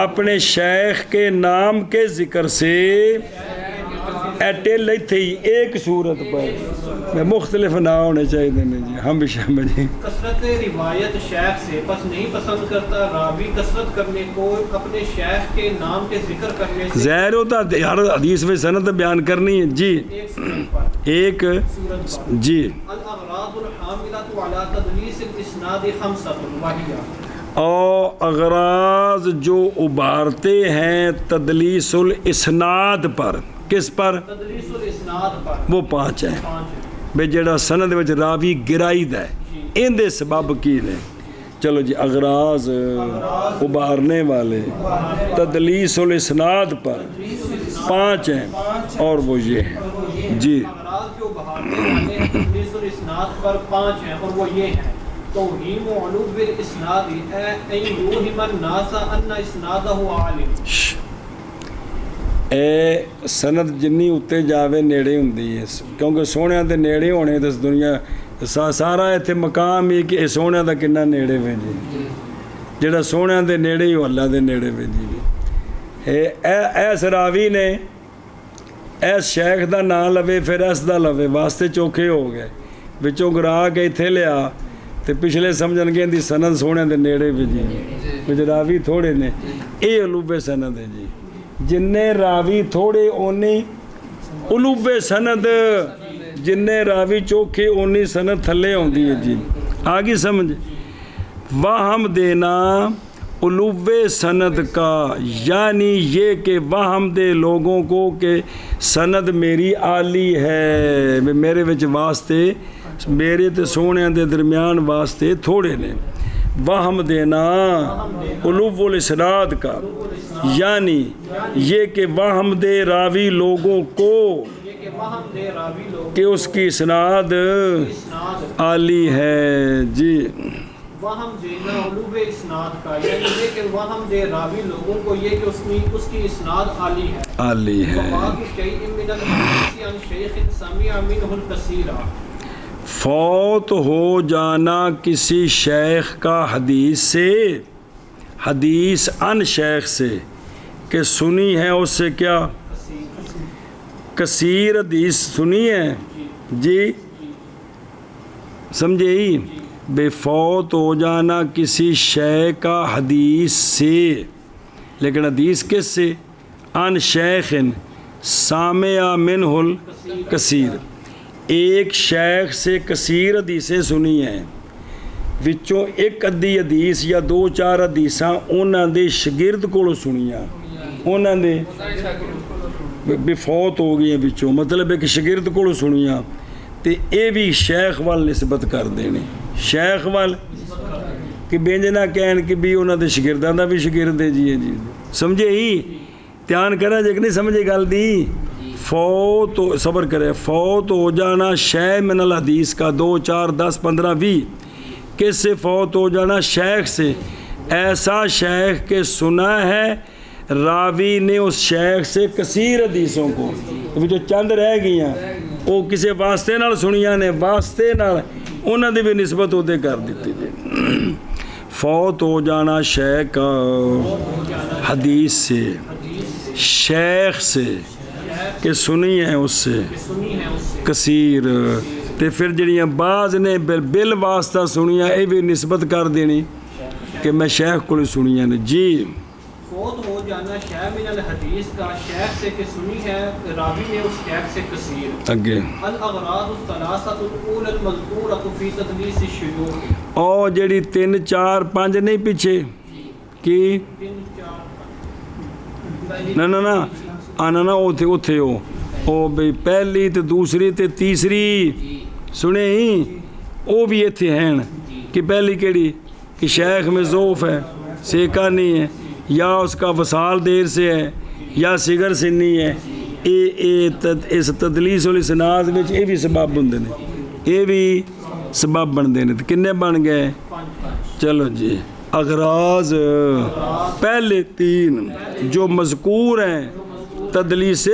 اپنے شیخ کے نام کے ذکر سے ایٹل تھی ایک صورت پر مختلف نہ ہونے چاہیے جی ہم بھی شامل جی کثرت روایت شیخ سے بس نہیں پسند کرتا راوی کثرت کرنے کو اپنے شیخ کے نام کے ذکر کرنے سے ظاہر ہوتا ہر حدیث میں سند بیان کرنی ہے جی ایک صورت پر ایک جی الاغراض الحاملۃ علی تدلیس الاسناد خمسۃ وہی اور اغراض جو ابھارتے ہیں تدلیس الاسناد پر کس پر تدلیس الاسناد پر وہ 5 ہیں پانچ بے جڑا سند وچ راوی گرائی ہے ان دے سبب کی نے چلو جی اغراض ابھارنے والے تدلیس الاسناد پر 5 ہیں اور وہ یہ ہیں جی اغراض جو بہانے والے ہیں تدلیس الاسناد پر 5 ہیں اور وہ یہ ہیں توہیم و علو بالاسناد ان یوہم الناس ان اسنادہ عالم اے سند جنی اتنے جاوے نیڑے ہوندی ہے کیونکہ سونے دے نیڑے ہونے تو دنیا سارا اتنے مقام ہی کہ سونے دا کنا نیڑے وے جی جڑا سونے دے نیڑے ہی اللہ دے نیڑے وے جی ایس راوی نے ایس شیخ دا نام لوے پھر ایس دا لوے واسطے چوکھے ہو گئے بچوں گرا کے اتنے لیا تے پچھلے سمجھن گے دی سند سونے دے نیڑے وے جی وچ راوی تھوڑے نے اے علوب سند ہے جی جننے راوی تھوڑے اونی علوب سند جننے راوی چوکھے اونی سند تھلے ہوندی ہے جی آگی سمجھ وہم دینا علوب سند کا یعنی یہ کہ وہم دے لوگوں کو کہ سند میری عالی ہے میرے وچ واسطے میرے تے سونے دے درمیان واسطے تھوڑے نے وہم دینا علوب الاسناد کا یعنی یہ کہ وہم دے راوی لوگوں کو کہ اس کی اسناد عالی ہے جی وہم دینا علوب اسناد کا یعنی یہ کہ وہم دے راوی لوگوں کو یہ کہ اس کی اسناد عالی ہے وباقی شیء من الحدیث عن شیخ سمع منہ الکثیر فوت ہو جانا کسی شیخ کا حدیث سے حدیث ان شیخ سے کہ سنی ہے اس سے کیا کثیر حدیث سنی ہے جی سمجھے ہی بے فوت ہو جانا کسی شیخ کا حدیث سے لیکن حدیث کس سے ان شیخ سامع منہ الکثیر ایک شیخ سے کثیر حدیثیں سنی ہیں وچوں ایک ادھی حدیث یا 2-4 حدیثاں انہاں دے شگرد کولوں سنیاں انہاں دے بھی فوت ہو گئی ہیں وچوں مطلب ایک شگرد کولوں سنیاں تے اے بھی شیخ وال نسبت کر دینے شیخ وال کہ بینج نہ کہن کہ بھی انہاں دے شگرداں دا بھی شگرد ہے جی سمجھے ہی دھیان کرنا جے کہ نہیں سمجھے گل دی فوت صبر کرے فوت ہو جانا شے من الحدیث کا 2 4 10 15 20 کس سے فوت ہو جانا شیخ سے ایسا شیخ کے سنا ہے راوی نے اس شیخ سے کثیر حدیثوں کو جو چند رہ گئی ہیں وہ کسی واسطے نال سنیاں نے واسطے نال انہاں دی بھی نسبت ہوتے کر دیتی جی فوت ہو جانا شیخ کا حدیث سے شیخ سے کہ سنی ہے اس سے کثیر تے پھر جڑیاں بعض نے بل واسطہ سنیاں اے بھی نسبت کر دینی کہ میں شیخ کو سنیاں نے جی فوت ہو جانا شیخ من الحدیث کا شیخ سے کہ سنی ہے راوی نے اس شیخ سے کثیر اگے الاغراض الثلاثه الاولى المذکورة فی تدلیس الشیوخ او جڑی 3 4 5 نہیں پیچھے کی 3 4 نا آنا نا اوتھے او بھئی پہلی تے دوسری تے تیسری سنے ہی او بھی ایتھے ہیں کہ پہلی کیڑی کہ شیخ میں ضعف ہے سیکا نہیں ہے یا اس کا وصال دیر سے ہے یا صغر سنی ہے اس تدلیس الاسناد وچ اے بھی سبب ہوندے نے اے بھی سبب بندے نے کنے بن گئے چلو جی اغراض پہلے 3 جو مذکور ہیں ਤਦਲੀਸ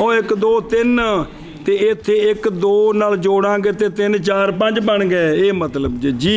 ਉਹ 1 2 3 ਤੇ ਇੱਥੇ 1 2 ਨਾਲ ਜੋੜਾਂਗੇ ਤੇ 3 4 5 ਬਣ ਗਏ ਇਹ ਮਤਲਬ ਜੀ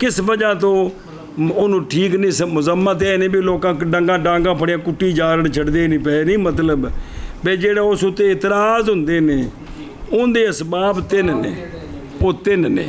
ਕਿਸ ਵਜ੍ਹਾ ਤੋਂ ਉਹਨੂੰ ਠੀਕ ਨਹੀਂ ਮਜ਼ਮਤ ਇਹ ਨਹੀਂ ਵੀ ਲੋਕਾਂ ਡਾਂਗਾ ਫੜੀਆਂ ਕੁੱਟੀ ਜਾਣ ਛੱਡਦੇ ਨਹੀਂ ਪਏ ਨਹੀਂ ਮਤਲਬ ਵੀ ਜਿਹੜਾ ਉਸ ਉੱਤੇ ਇਤਰਾਜ਼ ਹੁੰਦੇ ਨੇ ਉਹਦੇ ਅਸਬਾਬ 3 ਨੇ ਉਹ 3 ਨੇ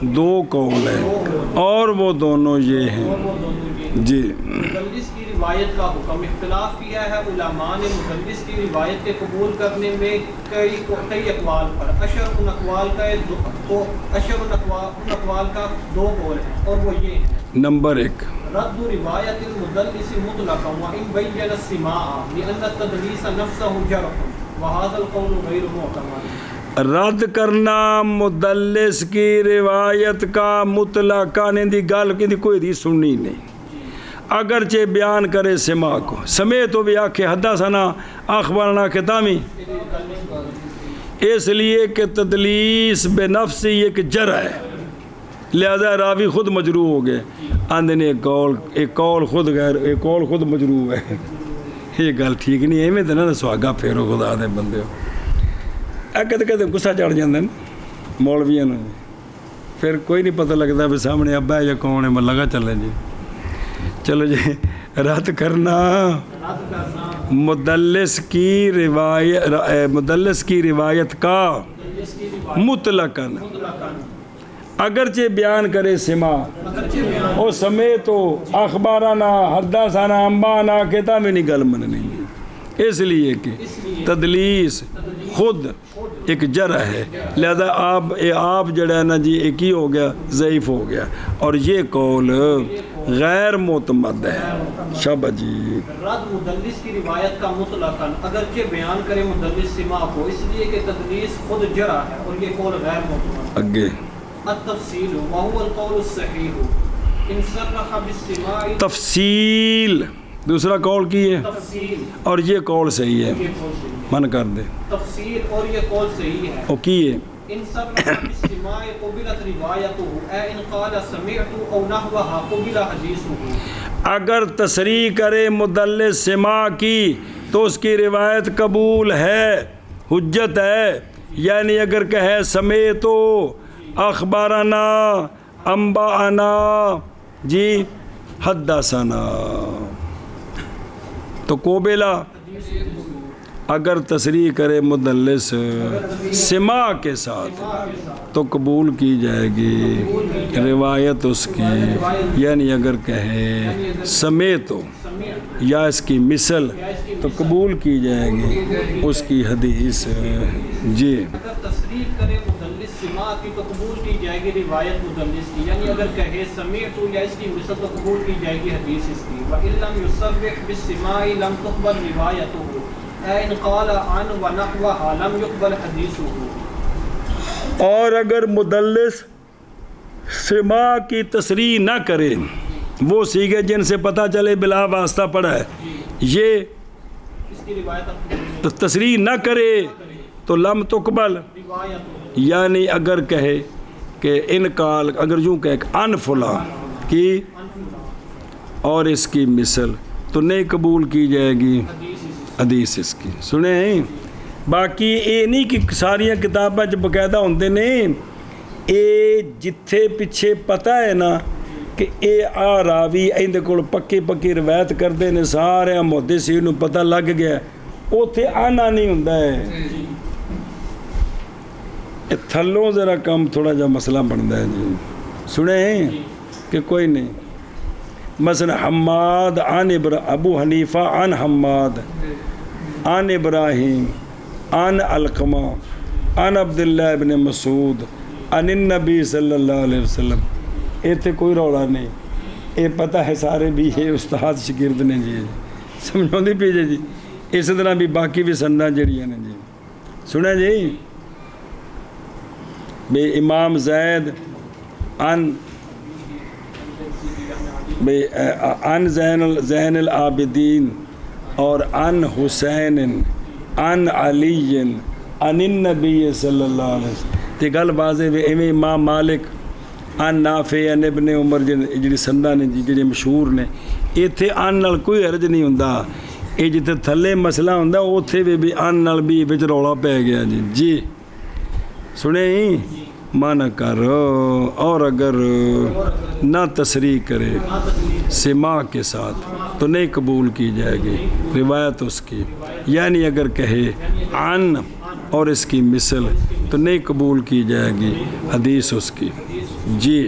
دو قول ہیں اور وہ دونوں یہ ہیں جی۔ مدلس کی روایت کا حکم اختلاف کیا ہے علماء نے مدلس کی روایت کے قبول کرنے میں کئی اقوال پر۔ اشہر ان اقوال کا دو قول ہیں اور وہ یہ ہیں۔ نمبر 1 رد روایت المدلس مطلقا وان بین السماع لان التدلیس نفسه جرح وهذا القول غیر معتمد۔ رد کرنا مدلس کی روایت کا مطلقاً دی گل کی کوئی دی سننی نہیں، اگرچہ بیان کرے سما کو سمے تو بھی آکھے حدثنا اخبرنا کتامی، اس لیے کہ تدلیس بے نفسی ایک جرح ہے، لہذا راوی خود مجروح ہو گئے، آندھنے ایک قول خود غیر ایک قول خود مجروح ہے، یہ گل ٹھیک نہیں ہے۔ میں تو نہ سواگا پھیرو خدا دے بندے ہو کہتے غصہ چڑھ جاندے مولویاں نے، پھر کوئی نہیں پتہ لگتا بھی سامنے ابا ہے یا کون ہے، لگا چلے جی چلو جی۔ رد کرنا مدلس کی روایت کا مطلقاً اگرچہ بیان کرے سما او سمے تو اخبارانہ حدثنا انبانا کہتا میں نہیں گل مننی، اس لیے کہ تدلیس خود ایک جرح ہے، لہذا آپ جڑا ہے نا جی ایک ہی ہو گیا، ضعیف ہو گیا، اور یہ قول غیر معتمد ہے۔ شابہ جی۔ رد مدلس کی روایت کا مطلقاً اگرچہ بیان کرے مدلس سماع کو، اس لیے کہ تدلیس خود جرح ہے اور یہ قول غیر معتمد۔ اگے التفصیل وهو القول الصحیح ان صرح بالسماع، تفصیل دوسرا قول کی ہے تفصیل اور یہ قول صحیح ہے، یہ قول صحیح ہے، من کر دے تفصیل اور یہ قول صحیح ہے۔ او کی ہے ان صرح بالسماع قبلت روایته اے ان قال سمعت او نحوها قبل حدیثه، اگر تصریح کرے مدلس سماع کی تو اس کی روایت قبول ہے، حجت ہے، یعنی اگر کہے سمیتو اخبارنا انباءنا جی حدثنا تو قبلہ، اگر تصریح کرے مدلس سماع کے ساتھ تو قبول کی جائے گی روایت اس کی، یعنی اگر کہے سمیتو یا اس کی مثل تو قبول کی جائے گی اس کی حدیث جی۔ اگر تصریح کرے مدلس سماع کی تو قبول کی جائے گی روایت مدلس کی، یعنی اگر کہے سمعت یا اس کی مثل تو قبول کی جائے گی حدیث اس کی۔ وَإِن لَمْ يُصَرِّحْ بِالسِّمَاعِ لَمْ تُقْبَلْ رِوَایَتُهُ اے ان قال عن وَنَحْوَهَا لَمْ يُقْبَلْ حَدِيثُهُ۔ اور اگر مدلس سماع کی تصریح نہ کرے، وہ سیغے جن سے پتہ چلے بلا واسطہ پڑا ہے، یہ اس کی روایت تصریح نہ کرے تو لم تقبل، روایت، یعنی اگر کہے کہ انقال، اگر یوں کہے کہ ان فلاں کی اور اس کی مثل تو نہیں قبول کی جائے گی حدیث اس کی۔ سنیں باقی یہ نہیں کہ ساریاں کتاباں جو باقاعدہ ہوندے نے، اے جتھے پیچھے پتہ ہے نا کہ اے آ راوی ایندے کول پکی روایت کردے نے، سارے محدثین نوں پتہ لگ گیا، اوتھے آنا نہیں ہوندا ہے، تھلوں ذرا کم تھوڑا جا مسئلہ بنتا ہے جی۔ سنیں کہ کوئی نہیں، مثلا حماد عن ابو حنیفہ عن حماد عن ابراہیم عن علقمہ عن عبداللہ ابن مسعود عن النبی صلی اللہ علیہ وسلم، ایتھے کوئی رولا نہیں، یہ پتہ ہے سارے بھی یہ استاد شگرد نے جی، سمجھو دی پیجے جی، اس طرح بھی باقی بھی سنداں جڑیاں نے جی۔ سنیں جی بے امام زید عن زین العابدین اور عن حسین عن علی عن النبی صلی اللہ علیہ وسلم، تے گل واضح ہے۔ ایویں امام مالک عن نافع عن ابن عمر جڑی سنداں نے جی جڑے مشہور نے، ایتھے عن نال کوئی حرج نہیں ہوندا، اے جتے تھلے مسئلہ ہوندا اوتھے بھی عن نال بھی وچ رولا پے گیا جی۔ جی سنیں مانا کر، اور اگر نہ تصریح کرے سماع کے ساتھ تو نہیں قبول کی جائے گی روایت اس کی، یعنی اگر کہے عن اور اس کی مثل تو نہیں قبول کی جائے گی حدیث اس کی۔ جی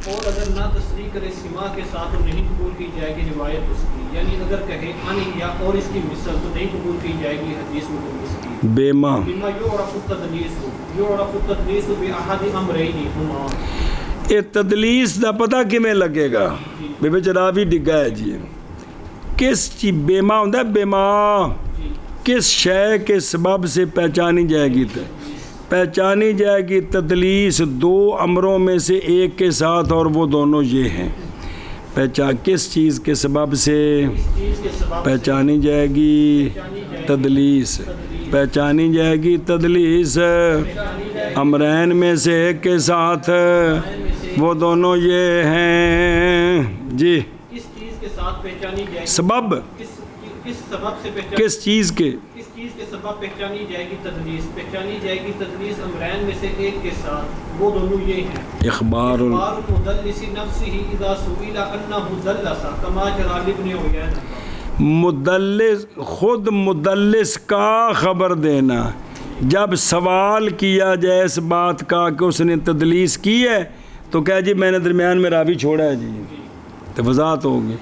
اور اگر نہ تصریح کرے سما کے ساتھ تو نہیں قبول کی جائے گی روایت اس کی، یعنی اگر کہے ان یا اور اس کی مثل تو نہیں قبول کی جائے گی حدیث مدلس کی. بیما بما یعرف التدلیس بأحد امرین ہما. یہ تدلیس دا پتہ کیویں لگے گا بے وچ راوی ڈگا ہے جی کس چی بیما ہوندا ہے بیما کس شے کے سبب سے پہچانی جائے گی پہچانی جائے گی تدلیس دو امروں میں سے ایک کے ساتھ اور وہ دونوں یہ ہیں کس چیز کے سبب سے پہچانی جائے گی تدلیس پہچانی جائے گی تدلیس امرین میں سے ایک کے ساتھ وہ دونوں یہ ہیں جی اس چیز کے ساتھ پہچانی جائے گی سبب کس سبب سے پہچانی کس چیز کے سبب پہچانی جائے گی تدلیس امرین میں سے ایک کے ساتھ وہ دونوں یہ ہیں اخبار المدلس نفسه اذا سئل انه دلس كما جرى لابن عيينة. مدلس خود مدلس کا خبر دینا جب سوال کیا جائے اس بات کا کہ اس نے تدلیس کی ہے تو کہہ جی میں نے درمیان میں راوی چھوڑا ہے جی تو وضاحت ہوگی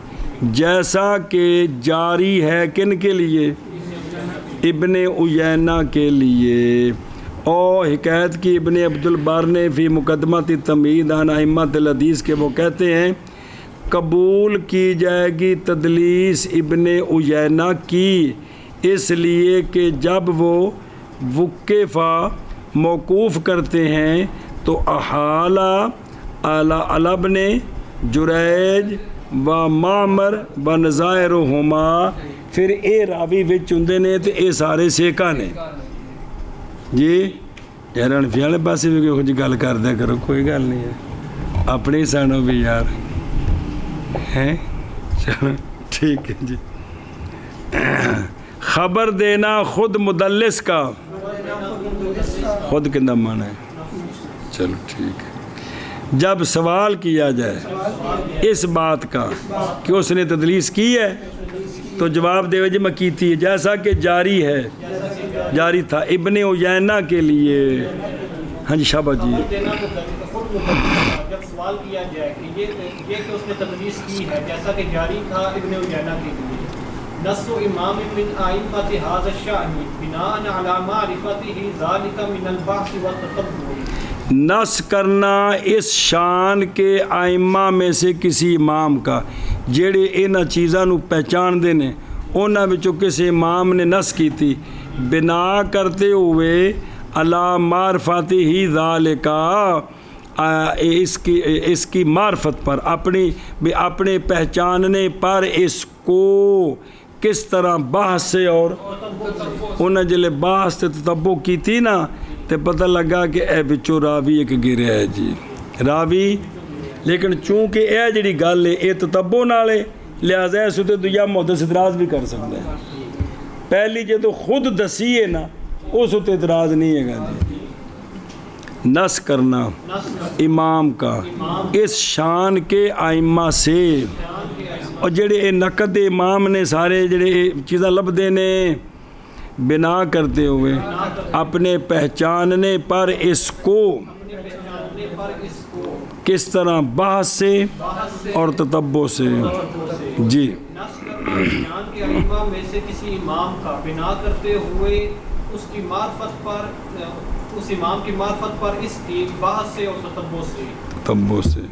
جیسا کہ جاری ہے کن کے لیے ابن عیینہ کے لیے اور حکایت کی ابن عبد البر نے فی مقدمۃ تمہید عن ائمۃ الحدیث کے وہ کہتے ہیں قبول کی جائے گی تدلیس ابن عیینہ کی اس لیے کہ جب وہ وقفہ موقوف کرتے ہیں تو احالہ علی ابن جریج و معمر و نظائرہما پھر اے راوی وچ ہوندے نے تے اے سارے سیکا نے جی یار انفی والے پاسے بھی کوئی جی گل کر دیا کرو کوئی گل نہیں ہے اپنے سانو بھی یار ہیں چلو ٹھیک ہے جی خبر دینا خود مدلس کا خود کندہ مانا ہے چلو ٹھیک ہے جب سوال کیا جائے اس بات کا کہ اس نے تدلیس کی ہے تو جواب دے جی میں کیتی ہے جیسا کہ جاری ہے جاری تھا ابن عیینہ کے لیے ہاں جی شاباش جی جب سوال کیا جائے کہ یہ کہ اس نے تدلیس کی ہے جیسا کہ جاری تھا ابن عیینہ کے لیے نص امام من ائمۃ هذا الشأن بناء على معرفته ذلك من البحث والتتبع. نص کرنا اس شان کے ائمہ میں سے کسی امام کا جڑے انہاں چیزاں نو پہچان دے نے انہاں وچوں کسی امام نے نص کیتی بنا کرتے ہوئے علی معرفت ہی ذالک اس کی معرفت پر اپنے پہچاننے پر اس کو کس طرح بحث سے اور انہاں جلے بحث تے تتبع کیتی نا تے پتہ لگا کہ اے وچوں راوی ایک گریا ہے جی راوی لیکن چونکہ اے جڑی گل ہے اے تتبع نال ہے لہذا اس تے دویا محدث اعتراض بھی کر سکتا ہے پہلی جے تو خود دسی ہے نا اس تے اعتراض نہیں ہے گا جی نص کرنا امام کا اس شان کے ائمہ سے اور جڑے نقد امام نے سارے جڑے چیزاں لبدے نے بنا کرتے ہوئے اپنے پہچاننے پر اس کو کس طرح بحث سے اور تتبع سے جی بیان کے ائمہ میں سے کسی امام کا بنا کرتے ہوئے اس کی معرفت پر اس امام کی معرفت پر اس کی بحث سے اور تتبع سے